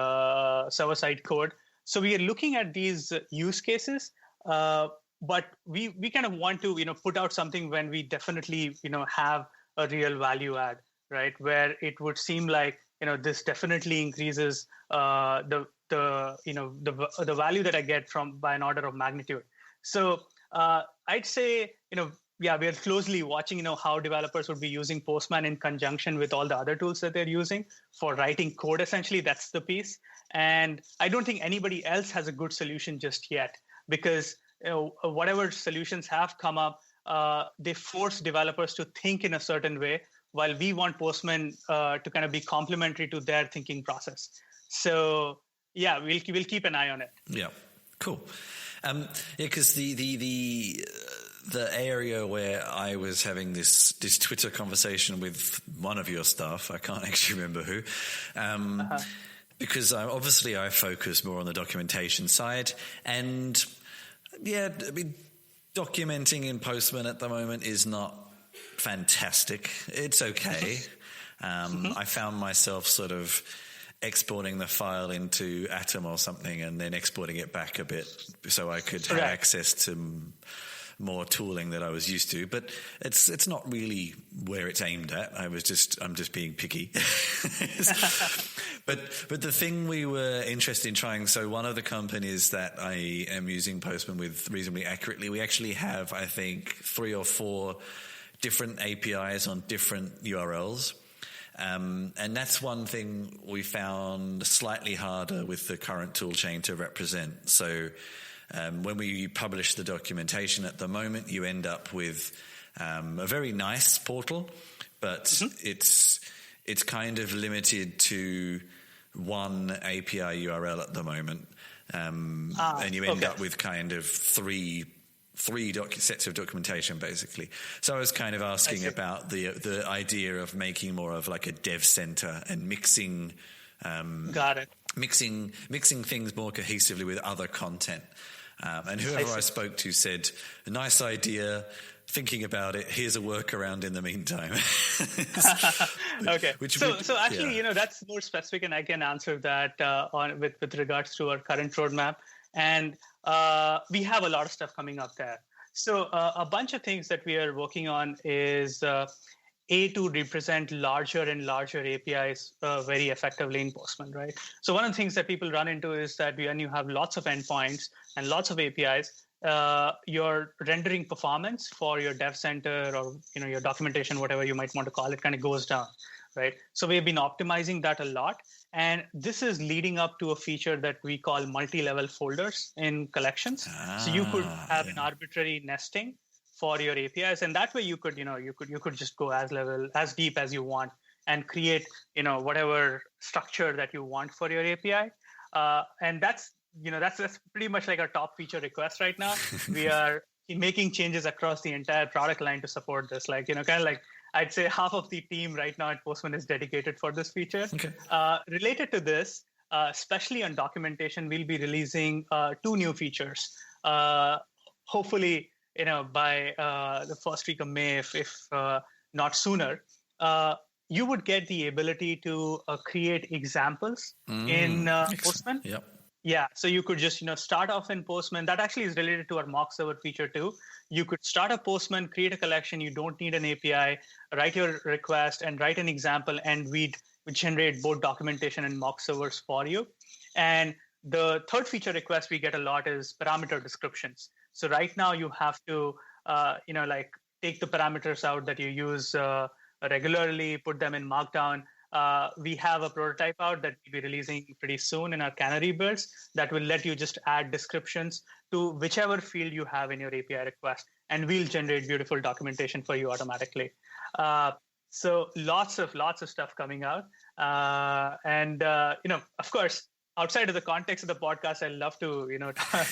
server-side code. So we are looking at these use cases, but we kind of want to, put out something when we definitely, have a real value add, right? Where it would seem like, this definitely increases the value that I get by an order of magnitude. So I'd say, we are closely watching, how developers would be using Postman in conjunction with all the other tools that they're using for writing code. Essentially, that's the piece. And I don't think anybody else has a good solution just yet, because whatever solutions have come up, they force developers to think in a certain way, while we want Postman to kind of be complementary to their thinking process. So yeah, we'll keep an eye on it.
Yeah, cool. Because the area where I was having this Twitter conversation with one of your staff, I can't actually remember who, because I focus more on the documentation side, and documenting in Postman at the moment is not fantastic. It's okay. I found myself sort of exporting the file into Atom or something and then exporting it back a bit so I could have access to more tooling that I was used to, but it's not really where it's aimed at. I'm just being picky. But the thing we were interested in trying, so one of the companies that I am using Postman with reasonably accurately, we actually have, I think, 3 or 4 different APIs on different URLs. And that's one thing we found slightly harder with the current toolchain to represent. So when we publish the documentation at the moment, you end up with a very nice portal, but it's kind of limited to one API URL at the moment. And you end up with kind of three sets of documentation, basically. So I was kind of asking about the idea of making more of like a dev center and mixing mixing things more cohesively with other content. And whoever I spoke to said, a nice idea, thinking about it, here's a workaround in the meantime.
Okay. So actually, that's more specific, and I can answer that with regards to our current roadmap. And we have a lot of stuff coming up there. So a bunch of things that we are working on is to represent larger and larger APIs very effectively in Postman, right? So one of the things that people run into is that when you have lots of endpoints and lots of APIs, your rendering performance for your dev center or your documentation, whatever you might want to call it, kind of goes down. right? So we've been optimizing that a lot. And this is leading up to a feature that we call multi-level folders in collections. So you could have an arbitrary nesting for your APIs, and that way you could just go as deep as you want and create whatever structure that you want for your API. And that's pretty much like our top feature request right now. We are making changes across the entire product line to support this. I'd say half of the team right now at Postman is dedicated for this feature.
Okay.
Related to this, especially on documentation, we'll be releasing 2 new features. Hopefully, by the first week of May, if not sooner. You would get the ability to create examples in Postman.
Yep.
Yeah, so you could just start off in Postman. That actually is related to our mock server feature too. You could start a Postman, create a collection. You don't need an API. Write your request and write an example, and we'd generate both documentation and mock servers for you. And the third feature request we get a lot is parameter descriptions. So right now you have to take the parameters out that you use regularly, put them in Markdown. We have a prototype out that we'll be releasing pretty soon in our Canary builds that will let you just add descriptions to whichever field you have in your API request, and we'll generate beautiful documentation for you automatically. So lots of stuff coming out. Of course, outside of the context of the podcast, I love to,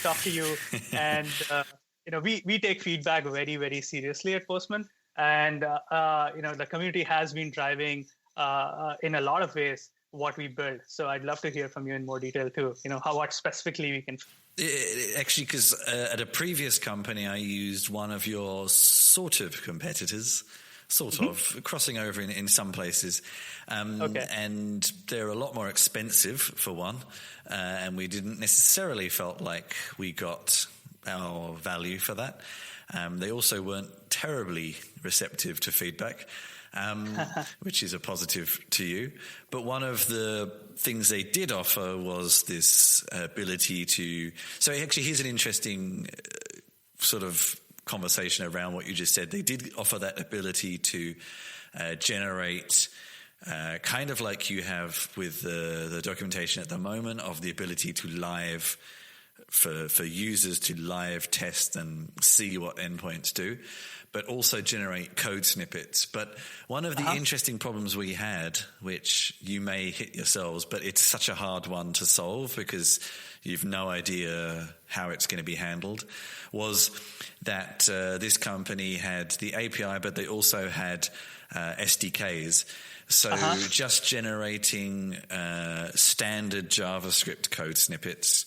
talk to you. And, we take feedback very, very seriously at Postman. And, the community has been driving in a lot of ways what we build. So I'd love to hear from you in more detail too, what specifically we can.
Actually, because at a previous company, I used one of your sort of competitors, crossing over in some places.
Okay.
And they're a lot more expensive for one. And we didn't necessarily felt like we got our value for that. They also weren't terribly receptive to feedback. Which is a positive to you. But one of the things they did offer was this ability to... So actually, here's an interesting sort of conversation around what you just said. They did offer that ability to generate kind of like you have with the documentation at the moment of the ability to live... For users to live test and see what endpoints do, but also generate code snippets. But one of the interesting problems we had, which you may hit yourselves, but it's such a hard one to solve because you've no idea how it's going to be handled, was that this company had the API, but they also had SDKs. So just generating standard JavaScript code snippets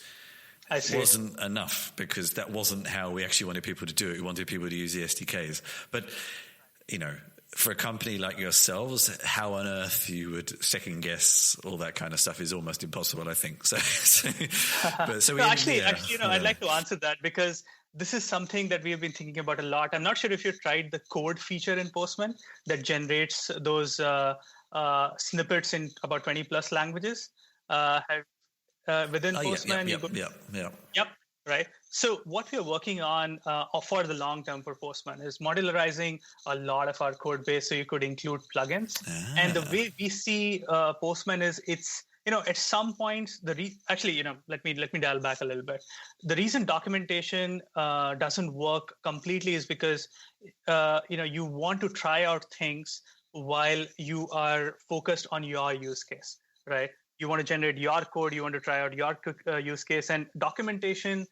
wasn't enough because that wasn't how we actually wanted people to do it. We wanted people to use the SDKs. But, for a company like yourselves, how on earth you would second guess all that kind of stuff is almost impossible, I think.
I'd like to answer that because this is something that we have been thinking about a lot. I'm not sure if you've tried the code feature in Postman that generates those snippets in about 20 plus languages. Within Postman, Yep, right. So what we're working on for the long term for Postman is modularizing a lot of our code base so you could include plugins. And the way we see Postman is it's, at some points, let me dial back a little bit. The reason documentation doesn't work completely is because, you want to try out things while you are focused on your use case, right? You want to generate your code, you want to try out your use case, and documentation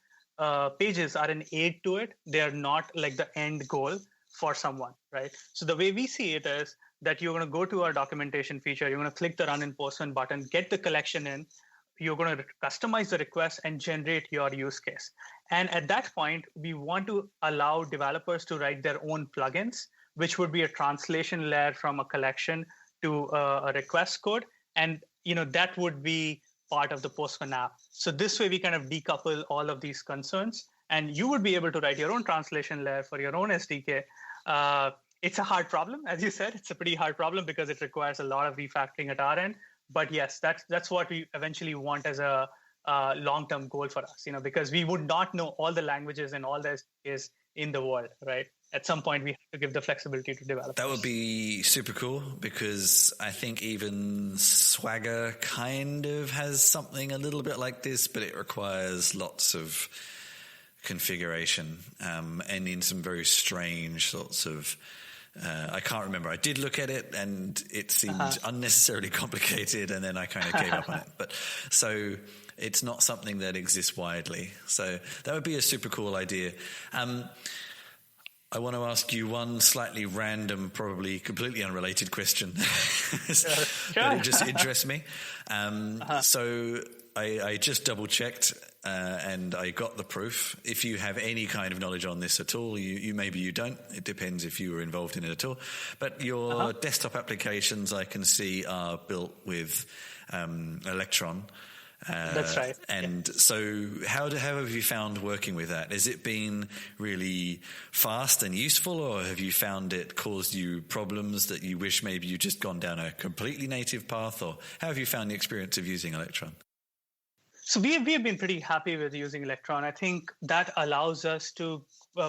pages are an aid to it. They are not like the end goal for someone, right? So the way we see it is that you're going to go to our documentation feature, you're going to click the Run in Postman button, get the collection in, you're going to customize the request and generate your use case. And at that point, we want to allow developers to write their own plugins, which would be a translation layer from a collection to a request code. And that would be part of the Postman app. So this way we kind of decouple all of these concerns, and you would be able to write your own translation layer for your own SDK. It's a hard problem, as you said. It's a pretty hard problem because it requires a lot of refactoring at our end. But yes, that's what we eventually want as a long-term goal for us. Because we would not know all the languages and all the SDKs in the world, right? at some point we have to give the flexibility to developers.
That would be super cool, because I think even Swagger kind of has something a little bit like this, but it requires lots of configuration and in some very strange sorts of... I can't remember. I did look at it and it seemed unnecessarily complicated, and then I kind of gave up on it. But so it's not something that exists widely. So that would be a super cool idea. I want to ask you one slightly random, probably completely unrelated question, but it just interests me. So I just double checked and I got the proof. If you have any kind of knowledge on this at all, you maybe you don't. It depends if you were involved in it at all. But your desktop applications, I can see, are built with Electron.
That's right.
And so how have you found working with that? Has it been really fast and useful, or have you found it caused you problems that you wish maybe you'd just gone down a completely native path, or how have you found the experience of using Electron?
So we have been pretty happy with using Electron. I think that allows us to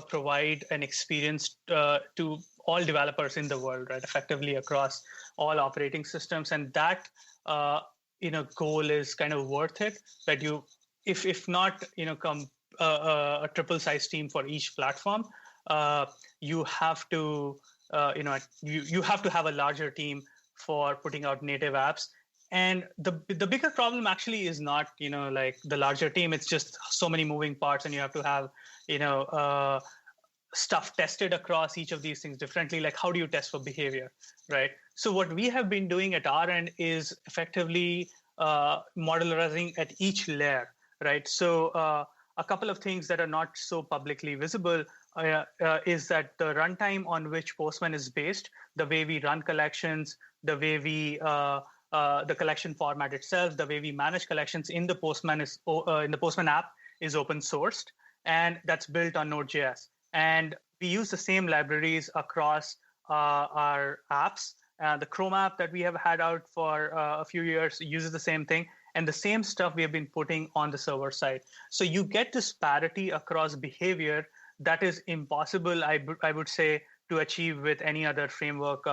provide an experience to all developers in the world, right? Effectively across all operating systems, and that goal is kind of worth it. That you, if not, a triple size team for each platform, you have to, you have to have a larger team for putting out native apps. And the bigger problem actually is not, like the larger team. It's just so many moving parts, and you have to have, stuff tested across each of these things differently. Like, how do you test for behavior, right? So what we have been doing at our end is effectively modularizing at each layer, right? So a couple of things that are not so publicly visible is that the runtime on which Postman is based, the way we run collections, the way we the collection format itself, the way we manage collections in the Postman in the Postman app is open sourced, and that's built on Node.js. And we use the same libraries across our apps. The Chrome app that we have had out for a few years uses the same thing, and the same stuff we have been putting on the server side. So you get this parity across behavior that is impossible, I would say, to achieve with any other framework,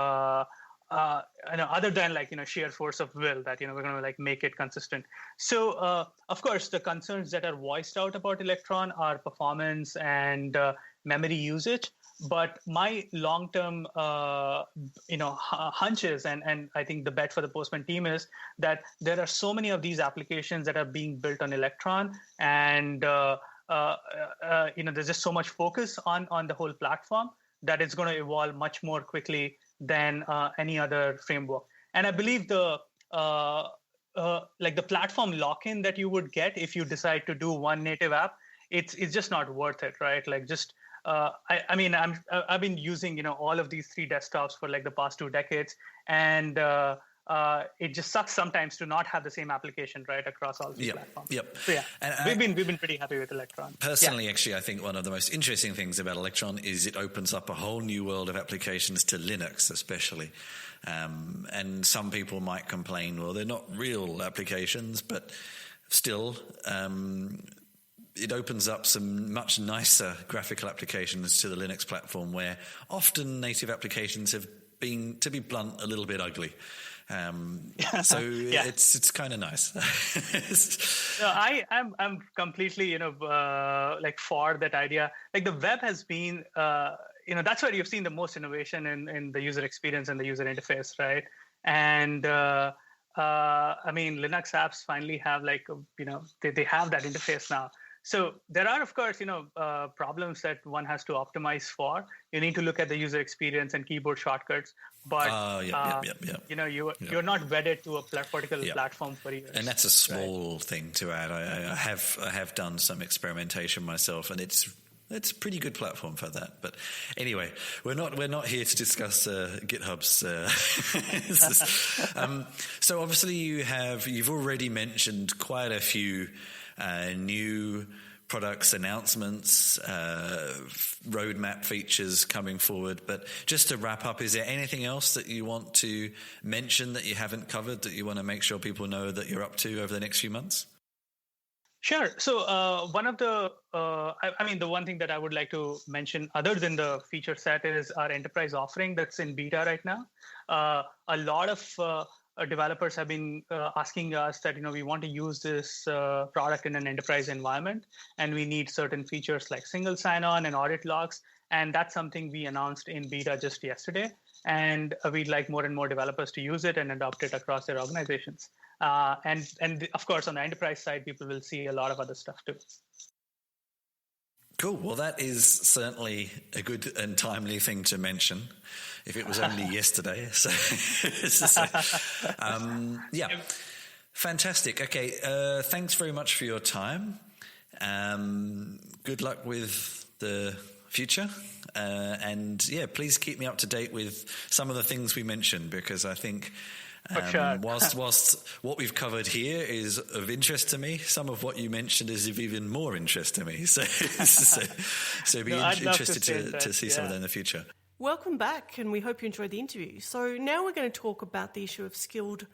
other than sheer force of will that we're going to make it consistent. So of course, the concerns that are voiced out about Electron are performance and memory usage. But my long-term, hunches, and I think the bet for the Postman team is that there are so many of these applications that are being built on Electron, and there's just so much focus on the whole platform that it's going to evolve much more quickly than any other framework. And I believe the platform lock-in that you would get if you decide to do one native app, it's just not worth it, right? I've been using all of these three desktops for the past 2 decades, and it just sucks sometimes to not have the same application right across all three platforms.
Yep.
So and we've been pretty happy with Electron.
Personally, actually, I think one of the most interesting things about Electron is it opens up a whole new world of applications to Linux, especially. And some people might complain, well, they're not real applications, but still. It opens up some much nicer graphical applications to the Linux platform, where often native applications have been, to be blunt, a little bit ugly. It's kind of nice.
No, I'm completely for that idea. The web has been that's where you've seen the most innovation in the user experience and the user interface, right? And Linux apps finally have they have that interface now. So there are, of course, problems that one has to optimize for. You need to look at the user experience and keyboard shortcuts, but you're not wedded to a particular platform for years.
And that's a small thing to add. I have done some experimentation myself, and it's a pretty good platform for that. But anyway, we're not here to discuss GitHub's. So obviously you've already mentioned quite a few new products, announcements, roadmap features coming forward. But just to wrap up, is there anything else that you want to mention that you haven't covered that you want to make sure people know that you're up to over the next few months?
Sure. So one of the, the one thing that I would like to mention, other than the feature set, is our enterprise offering that's in beta right now. A lot of developers have been asking us that, we want to use this product in an enterprise environment, and we need certain features like single sign-on and audit logs. And that's something we announced in beta just yesterday. And we'd like more and more developers to use it and adopt it across their organizations. And of course, on the enterprise side, people will see a lot of other stuff too.
Cool. Well, that is certainly a good and timely thing to mention. If it was only yesterday, yeah, fantastic. Okay, thanks very much for your time. Good luck with the future, and yeah, please keep me up to date with some of the things we mentioned, because I think. Whilst what we've covered here is of interest to me, some of what you mentioned is of even more interest to me. So be interested to see some of that in the future.
Welcome back, and we hope you enjoyed the interview. So now we're going to talk about the issue of skilled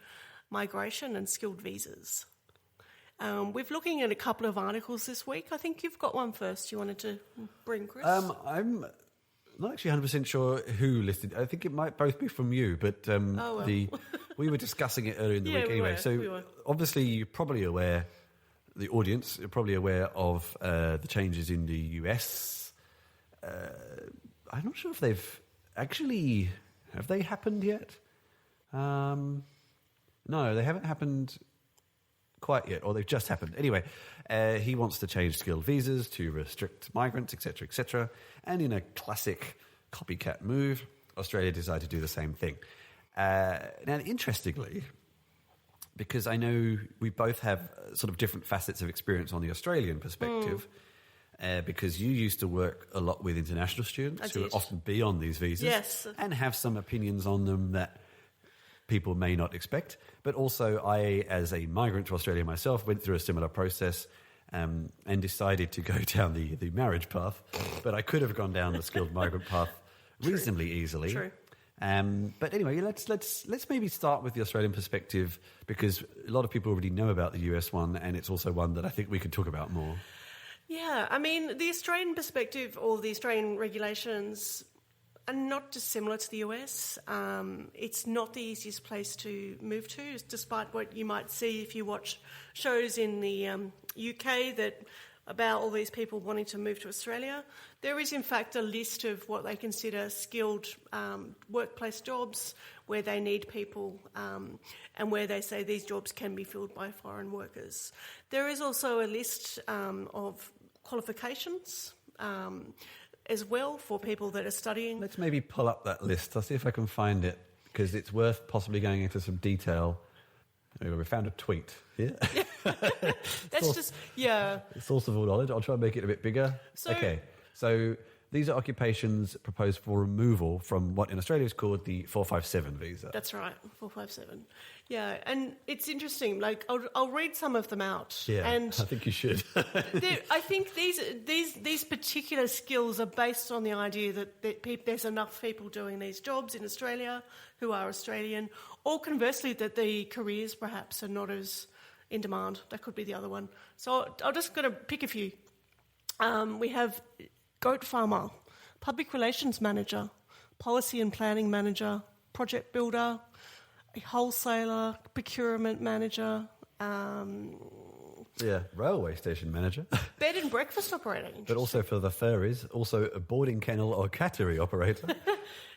migration and skilled visas. We're looking at a couple of articles this week. I think you've got one first you wanted to bring, Chris.
I'm not actually 100% sure who listed. I think it might both be from you, but we were discussing it earlier in the week anyway. Obviously you're probably aware, the audience, you're probably aware of the changes in the US. I'm not sure if they've actually, have they happened yet? No, they haven't happened quite yet, or they've just happened. Anyway, he wants to change skilled visas to restrict migrants, etc., etc. And in a classic copycat move, Australia decided to do the same thing. Now, interestingly, because I know we both have sort of different facets of experience on the Australian perspective, because you used to work a lot with international students who often be on these visas and have some opinions on them that people may not expect. But also I, as a migrant to Australia myself, went through a similar process and decided to go down the marriage path. But I could have gone down the skilled migrant path reasonably easily.
True.
But anyway, let's maybe start with the Australian perspective, because a lot of people already know about the US one, and it's also one that I think we could talk about more.
Yeah, I mean, the Australian perspective, or the Australian regulations, are not dissimilar to the US. It's not the easiest place to move to, despite what you might see if you watch shows in the UK that about all these people wanting to move to Australia. There is, in fact, a list of what they consider skilled workplace jobs where they need people and where they say these jobs can be filled by foreign workers. There is also a list of qualifications as well for people that are studying.
Let's maybe pull up that list. I'll see if I can find it, because it's worth possibly going into some detail. We found a tweet here. Source of all knowledge. I'll try and make it a bit bigger. So these are occupations proposed for removal from what in Australia is called the 457 visa.
That's right, 457. Yeah, and it's interesting. Like, I'll read some of them out.
Yeah,
and
I think you should.
I think these particular skills are based on the idea that there's enough people doing these jobs in Australia who are Australian, or conversely that the careers perhaps are not as in demand. That could be the other one. So I'm just going to pick a few. We have goat farmer, public relations manager, policy and planning manager, project builder, a wholesaler, procurement manager.
Railway station manager.
Bed and breakfast operator.
But also for the furries, also a boarding kennel or cattery operator.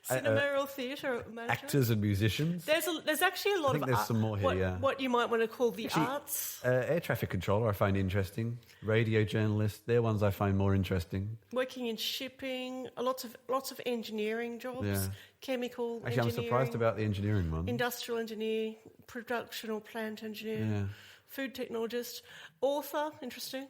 Cinema or theatre manager.
Actors and musicians.
There's actually a lot of
there's some more here,
what you might want to call the arts.
Air traffic controller I find interesting. Radio journalist, they're ones I find more interesting.
Working in shipping, lots of engineering jobs. Yeah. Chemical
engineering. I'm surprised about the engineering one.
Industrial engineer, production or plant engineer, food technologist, author, interesting.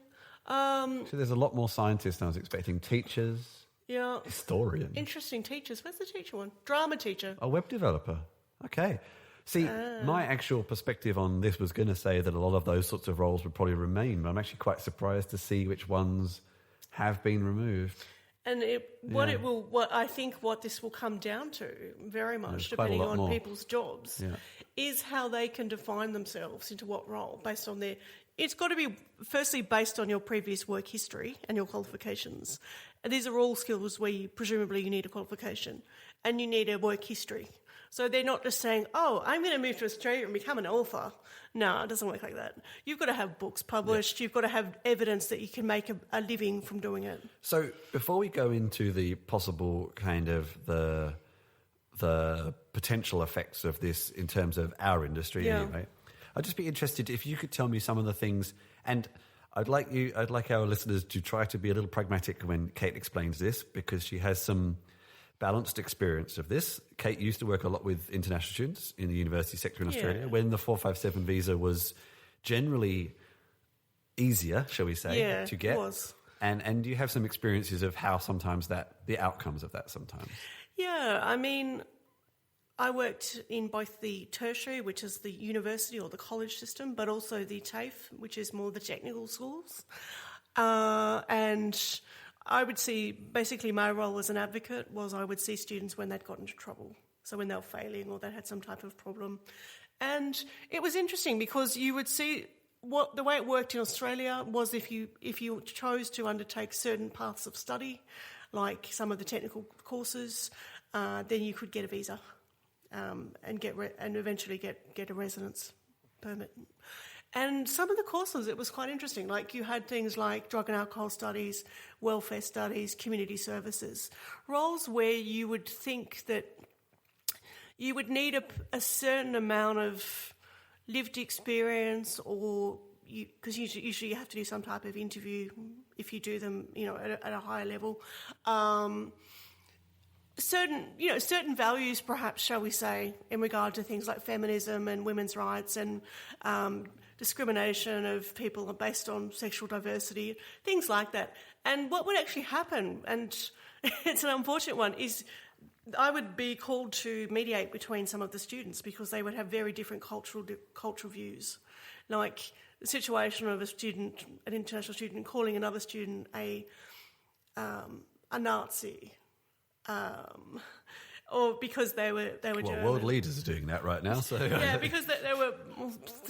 So there's a lot more scientists than I was expecting. Teachers.
Yeah.
Historian.
Interesting teachers. Where's the teacher one? Drama teacher.
A web developer. Okay. See, my actual perspective on this was going to say that a lot of those sorts of roles would probably remain, but I'm actually quite surprised to see which ones have been removed.
And what I think what this will come down to, very much, depending on people's jobs, is how they can define themselves into what role, based on their it's got to be firstly based on your previous work history and your qualifications. And these are all skills where presumably you need a qualification and you need a work history. So they're not just saying, oh, I'm going to move to Australia and become an author. No, it doesn't work like that. You've got to have books published. You've got to have evidence that you can make a living from doing it.
So before we go into the possible kind of the potential effects of this in terms of our industry anyway, I'd just be interested if you could tell me some of the things, and I'd like our listeners to try to be a little pragmatic when Cate explains this, because she has some balanced experience of this. Cate used to work a lot with international students in the university sector in Australia when the 457 visa was generally easier, shall we say, to get.
It was.
And you have some experiences of how sometimes the outcomes of that sometimes.
Yeah, I mean, I worked in both the tertiary, which is the university or the college system, but also the TAFE, which is more the technical schools. And I would see, basically my role as an advocate was I would see students when they'd got into trouble. So when they were failing or they had some type of problem. And it was interesting because you would see the way it worked in Australia was if you chose to undertake certain paths of study, like some of the technical courses, then you could get a visa and eventually get a residence permit. And some of the courses, it was quite interesting. Like you had things like drug and alcohol studies, welfare studies, community services, roles where you would think that you would need a certain amount of lived experience, or because usually you have to do some type of interview if you do them, at a higher level. Certain values, perhaps, shall we say, in regard to things like feminism and women's rights and discrimination of people based on sexual diversity, things like that. And what would actually happen, and it's an unfortunate one, is I would be called to mediate between some of the students because they would have very different cultural views. Like the situation of an international student calling another student a Nazi. Or because they were German.
World leaders are doing that right now. So
yeah, because the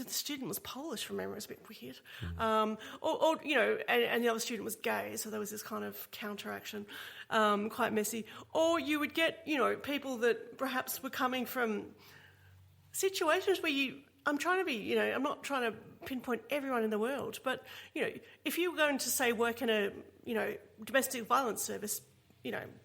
student was Polish, from memory. It's a bit weird. And the other student was gay, so there was this kind of counteraction, quite messy. Or you would get people that perhaps were coming from situations where I'm trying to be, I'm not trying to pinpoint everyone in the world, but if you were going to say work in a domestic violence service.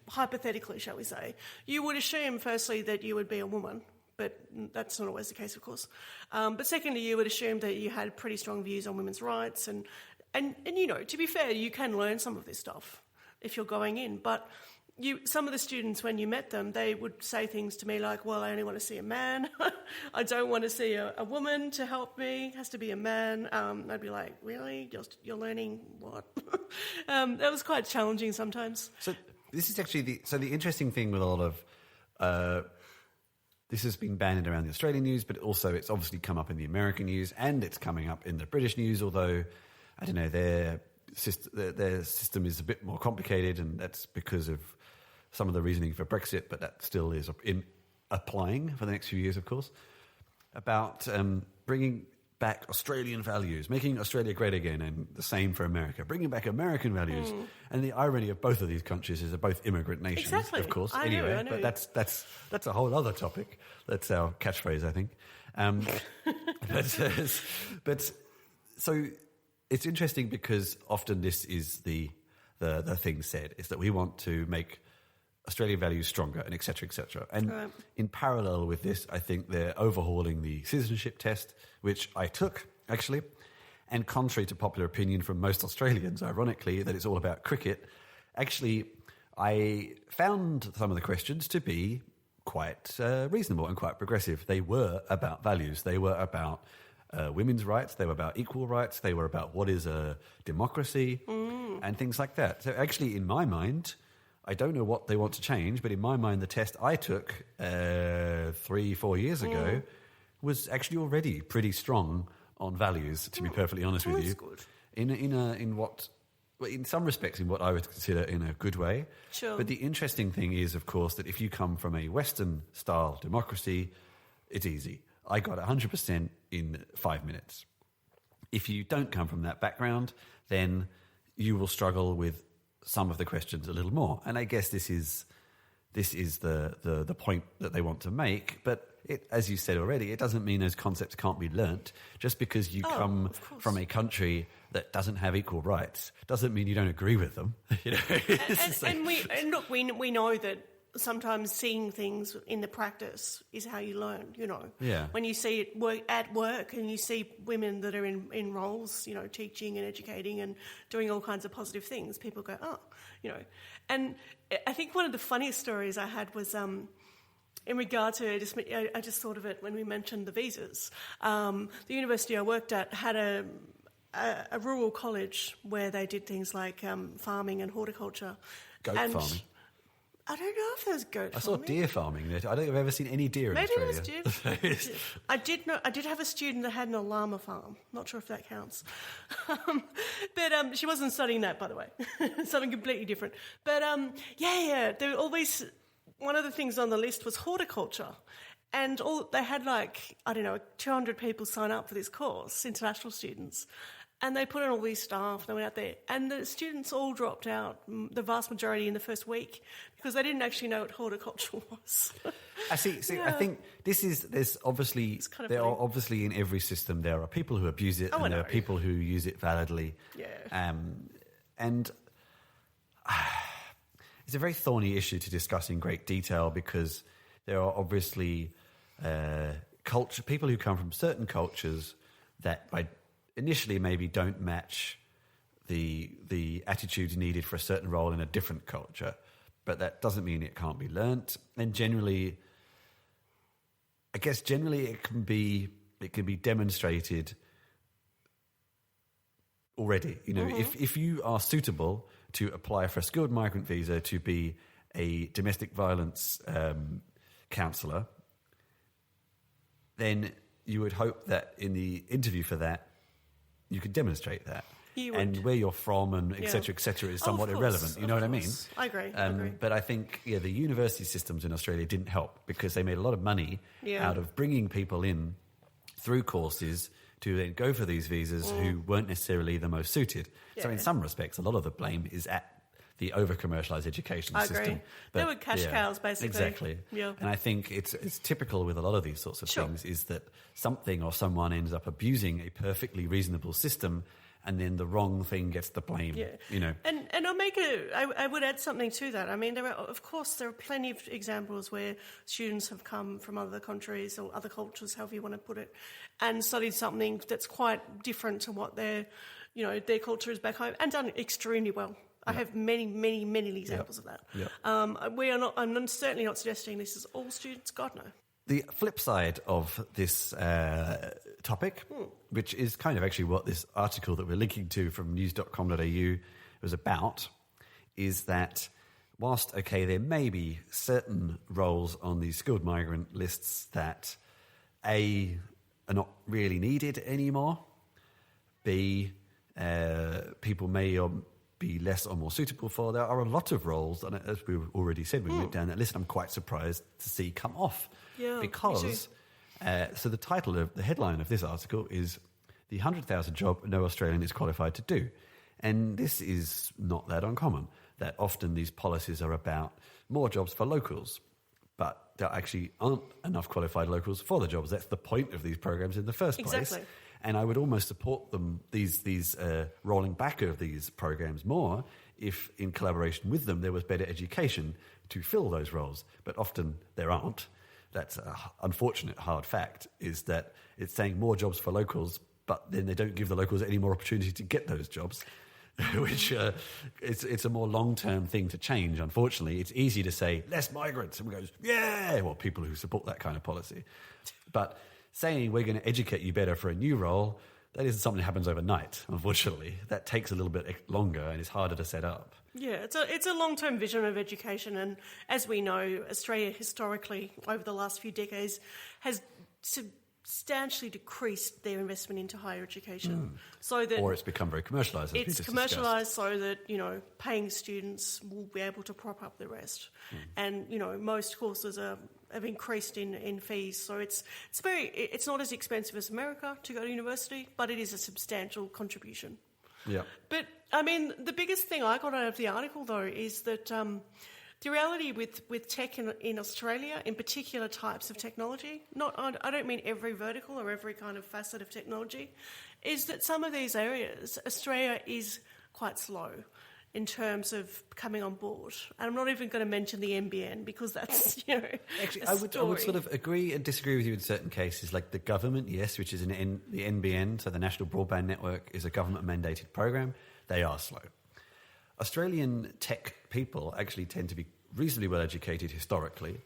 Hypothetically, shall we say, you would assume, firstly, that you would be a woman, but that's not always the case, of course. But secondly, you would assume that you had pretty strong views on women's rights. And to be fair, you can learn some of this stuff if you're going in. But some of the students, when you met them, they would say things to me like, well, I only want to see a man. I don't want to see a woman to help me. It has to be a man. I'd be like, really? You're learning what? That was quite challenging sometimes.
So this is actually the interesting thing with a lot of this has been bandied around the Australian news, but also it's obviously come up in the American news and it's coming up in the British news. Although I don't know, their system is a bit more complicated, and that's because of some of the reasoning for Brexit. But that still is applying for the next few years, of course. About bringing back Australian values, making Australia great again, and the same for America, bringing back American values. And the irony of both of these countries is they're both immigrant nations, of course.
I know.
But that's a whole other topic. That's our catchphrase, I think. But so it's interesting because often this is the thing said, is that we want to make Australian values stronger, and et cetera, et cetera. And in parallel with this, I think they're overhauling the citizenship test, which I took, actually. And contrary to popular opinion from most Australians, ironically, that it's all about cricket, actually, I found some of the questions to be quite reasonable and quite progressive. They were about values. They were about women's rights. They were about equal rights. They were about what is a democracy and things like that. So actually, in my mind, I don't know what they want to change, but in my mind, the test I took 3-4 years ago was actually already pretty strong on values, to be perfectly honest with you.
Good.
In some respects, in what I would consider in a good way.
Sure.
But the interesting thing is, of course, that if you come from a Western-style democracy, it's easy. I got 100% in 5 minutes. If you don't come from that background, then you will struggle with some of the questions a little more. And I guess this is the point that they want to make. But as you said already, it doesn't mean those concepts can't be learnt. Just because you come from a country that doesn't have equal rights doesn't mean you don't agree with them. You know?
Look, we know that sometimes seeing things in the practice is how you learn, you know.
Yeah.
When you see it at work and you see women that are in roles, you know, teaching and educating and doing all kinds of positive things, people go, oh, you know. And I think one of the funniest stories I had was in regard to, I just thought of it when we mentioned the visas. The university I worked at had a rural college where they did things like farming and horticulture.
Goat farming.
I don't know if there's goat farming.
I saw deer farming. I don't think I've ever seen any deer in Australia.
Maybe there's deer. I did have a student that had an llama farm. Not sure if that counts. But she wasn't studying that, by the way. Something completely different. But there were always... One of the things on the list was horticulture. And they had 200 people sign up for this course, international students. And they put in all these staff, they went out there, and the students all dropped out, the vast majority in the first week, because they didn't actually know what horticulture was.
I see. Yeah. I think there's obviously, are obviously in every system, there are people who abuse it and there are people who use it validly.
Yeah.
And it's a very thorny issue to discuss in great detail because there are obviously people who come from certain cultures that initially maybe don't match the attitudes needed for a certain role in a different culture, but that doesn't mean it can't be learnt. And generally it can be demonstrated already. You know, if you are suitable to apply for a skilled migrant visa to be a domestic violence counsellor, then you would hope that in the interview for that, you could demonstrate that. And where you're from and et cetera, is somewhat irrelevant. You know what I mean?
I agree.
But I think, the university systems in Australia didn't help because they made a lot of money out of bringing people in through courses to then go for these visas who weren't necessarily the most suited. So in some respects, a lot of the blame is at the over-commercialised education system.
I agree. They were cash cows, basically.
Exactly. Yeah. And I think it's typical with a lot of these sorts of things is that something or someone ends up abusing a perfectly reasonable system and then the wrong thing gets the blame, you know.
And I would add something to that. I mean, there are plenty of examples where students have come from other countries or other cultures, however you want to put it, and studied something that's quite different to what their culture is back home and done extremely well. I have many, many, many examples of that. Yeah. I'm certainly not suggesting this is all students. God, no.
The flip side of this topic, which is kind of actually what this article that we're linking to from news.com.au was about, is that whilst, there may be certain roles on these skilled migrant lists that A, are not really needed anymore, B, people may be less or more suitable for. There are a lot of roles, and as we already said, we went down that list, I'm quite surprised to see come off.
Yeah,
because, so the headline of this article is the 100,000 job no Australian is qualified to do. And this is not that uncommon, that often these policies are about more jobs for locals, but there actually aren't enough qualified locals for the jobs. That's the point of these programs in the first place.
Exactly.
And I would almost support them, these rolling back of these programs more if, in collaboration with them, there was better education to fill those roles. But often there aren't. That's an unfortunate hard fact, is that it's saying more jobs for locals, but then they don't give the locals any more opportunity to get those jobs, which it's a more long-term thing to change, unfortunately. It's easy to say, less migrants, and we go, yeah, well, people who support that kind of policy. But saying we're going to educate you better for a new role, that isn't something that happens overnight, unfortunately. That takes a little bit longer and is harder to set up.
Yeah, it's a long-term vision of education, and as we know, Australia historically, over the last few decades, has substantially decreased their investment into higher education. So that
or it's become very commercialised.
It's commercialised so that, paying students will be able to prop up the rest. And, most courses are have increased in fees. So it's not as expensive as America to go to university, but it is a substantial contribution.
Yeah.
But I mean, the biggest thing I got out of the article though is that the reality with tech in Australia, in particular types of technology, I don't mean every vertical or every kind of facet of technology, is that some of these areas, Australia is quite slow in terms of coming on board. And I'm not even going to mention the NBN because that's,
Actually, I would sort of agree and disagree with you in certain cases. Like the government, yes, which is the NBN, so the National Broadband Network, is a government-mandated program. They are slow. Australian tech people actually tend to be reasonably well educated historically.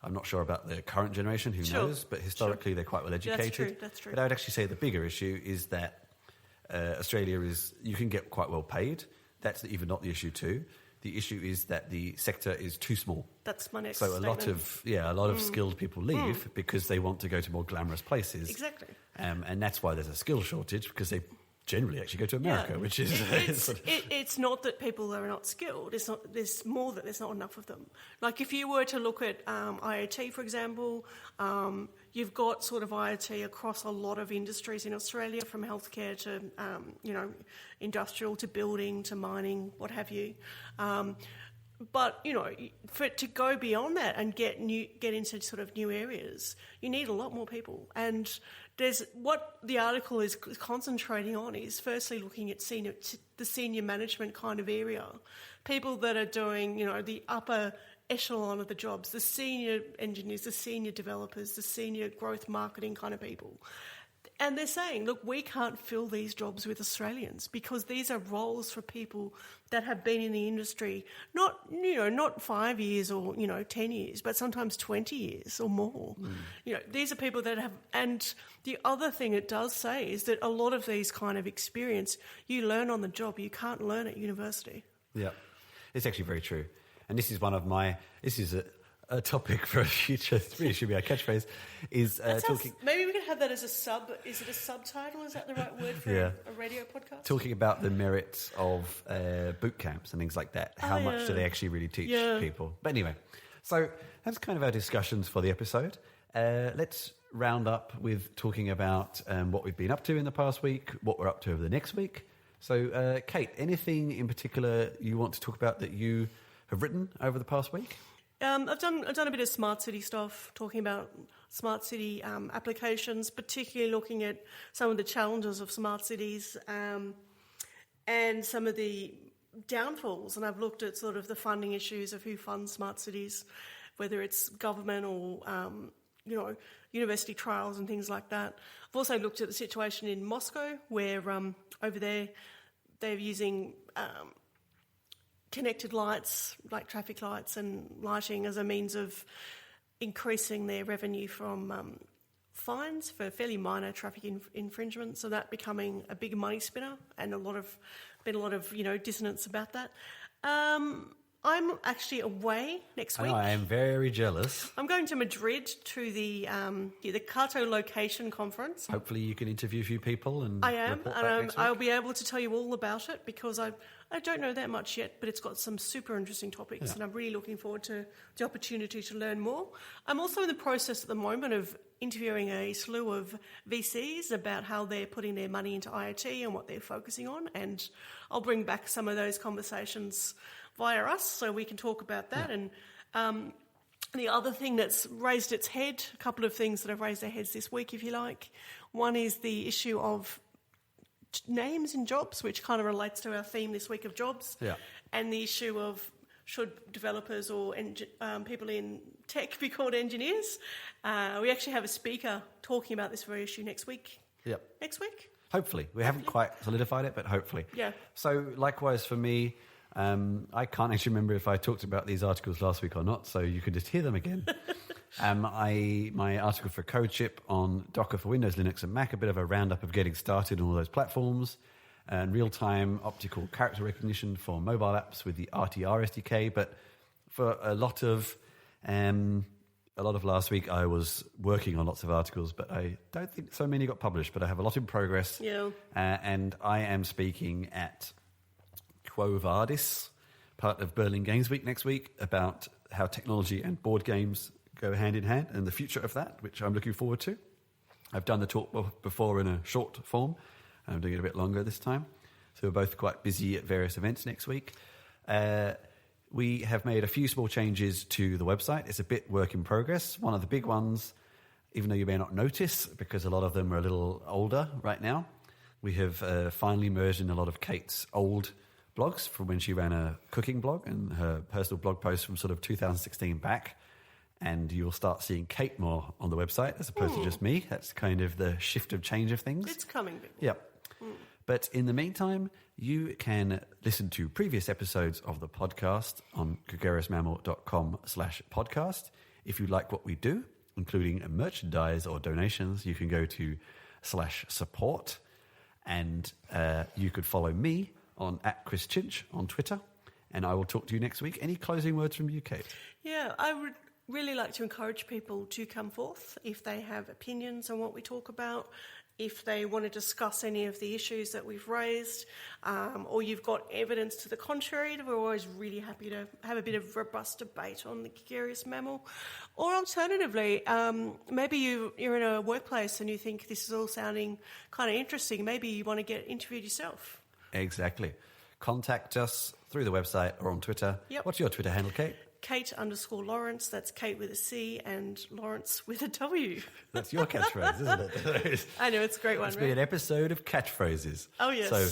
I'm not sure about the current generation, who knows, but historically they're quite well educated.
That's true.
But I would actually say the bigger issue is that Australia you can get quite well paid. That's even not the issue too. The issue is that the sector is too small.
That's my next
So
statement.
a lot of skilled people leave because they want to go to more glamorous places.
Exactly.
And that's why there's a skill shortage, because they generally actually go to America, which is...
It's not that people are not skilled. There's more that there's not enough of them. Like if you were to look at IoT, for example, you've got sort of IoT across a lot of industries in Australia, from healthcare to, industrial to building to mining, what have you. But, for it to go beyond that and get into sort of new areas, you need a lot more people. And what the article is concentrating on is firstly looking at the senior management kind of area. People that are doing, the upper echelon of the jobs, the senior engineers, the senior developers, the senior growth marketing kind of people. And they're saying, look, we can't fill these jobs with Australians because these are roles for people that have been in the industry, not 5 years or, 10 years, but sometimes 20 years or more. These are people that have, and the other thing it does say is that a lot of these kind of experience, you learn on the job, you can't learn at university.
Yeah, it's actually very true. And this is a topic for a future, it really should be our catchphrase, is talking...
Maybe we could have that as is it a subtitle? Is that the right word for a radio podcast?
Talking about the merits of boot camps and things like that. How much do they actually really teach people? But anyway, so that's kind of our discussions for the episode. Let's round up with talking about what we've been up to in the past week, what we're up to over the next week. So, Cate, anything in particular you want to talk about that you have written over the past week?
I've done a bit of smart city stuff, talking about smart city applications, particularly looking at some of the challenges of smart cities and some of the downfalls. And I've looked at sort of the funding issues of who funds smart cities, whether it's government or university trials and things like that. I've also looked at the situation in Moscow, where over there they're using connected lights, like traffic lights and lighting, as a means of increasing their revenue from fines for fairly minor traffic infringements. So that becoming a big money spinner, and a lot of dissonance about that. I'm actually away next week.
I am very jealous.
I'm going to Madrid to the Cate Location Conference.
Hopefully you can interview a few people and
I am,
report back
and
next week.
I'll be able to tell you all about it, because I don't know that much yet, but it's got some super interesting topics, and I'm really looking forward to the opportunity to learn more. I'm also in the process at the moment of interviewing a slew of VCs about how they're putting their money into IoT and what they're focusing on, and I'll bring back some of those conversations via us so we can talk about that. And the other thing that's raised its head, a couple of things that have raised their heads this week, if you like. One is the issue of names in jobs, which kind of relates to our theme this week of jobs, and the issue of should developers or people in tech be called engineers. We actually have a speaker talking about this very issue next week. Next week?
Hopefully. We haven't quite solidified it, but hopefully.
Yeah.
So likewise for me, I can't actually remember if I talked about these articles last week or not, so you can just hear them again. My article for CodeShip on Docker for Windows, Linux and Mac, a bit of a roundup of getting started on all those platforms, and real-time optical character recognition for mobile apps with the RTR SDK. But for a lot of last week, I was working on lots of articles, but I don't think so many got published, but I have a lot in progress.
Yeah.
And I am speaking at Quo Vadis, part of Berlin Games Week next week, about how technology and board games go hand in hand, and the future of that, which I'm looking forward to. I've done the talk before in a short form. I'm doing it a bit longer this time. So we're both quite busy at various events next week. We have made a few small changes to the website. It's a bit work in progress. One of the big ones, even though you may not notice, because a lot of them are a little older right now, we have finally merged in a lot of Cate's old blogs from when she ran a cooking blog and her personal blog posts from sort of 2016 back. And you'll start seeing Cate more on the website as opposed to just me. That's kind of the shift of change of things.
It's coming.
Yep. But in the meantime, you can listen to previous episodes of the podcast on gregariousmammal.com/podcast. If you like what we do, including merchandise or donations, you can go to /support. And you could follow me on @ChrisChinch on Twitter. And I will talk to you next week. Any closing words from you, Cate?
Yeah, I would really like to encourage people to come forth if they have opinions on what we talk about, if they want to discuss any of the issues that we've raised, or you've got evidence to the contrary. We're always really happy to have a bit of robust debate on the gregarious mammal. Or alternatively, maybe you're in a workplace and you think this is all sounding kind of interesting. Maybe you want to get interviewed yourself.
Exactly. Contact us through the website or on Twitter.
Yep.
What's your Twitter handle, Cate?
Cate_Lawrence. That's Cate with a C and Lawrence with a W.
That's your catchphrase, isn't it?
I know, it's a great one.
It's been an episode of catchphrases.
Oh, yes.
So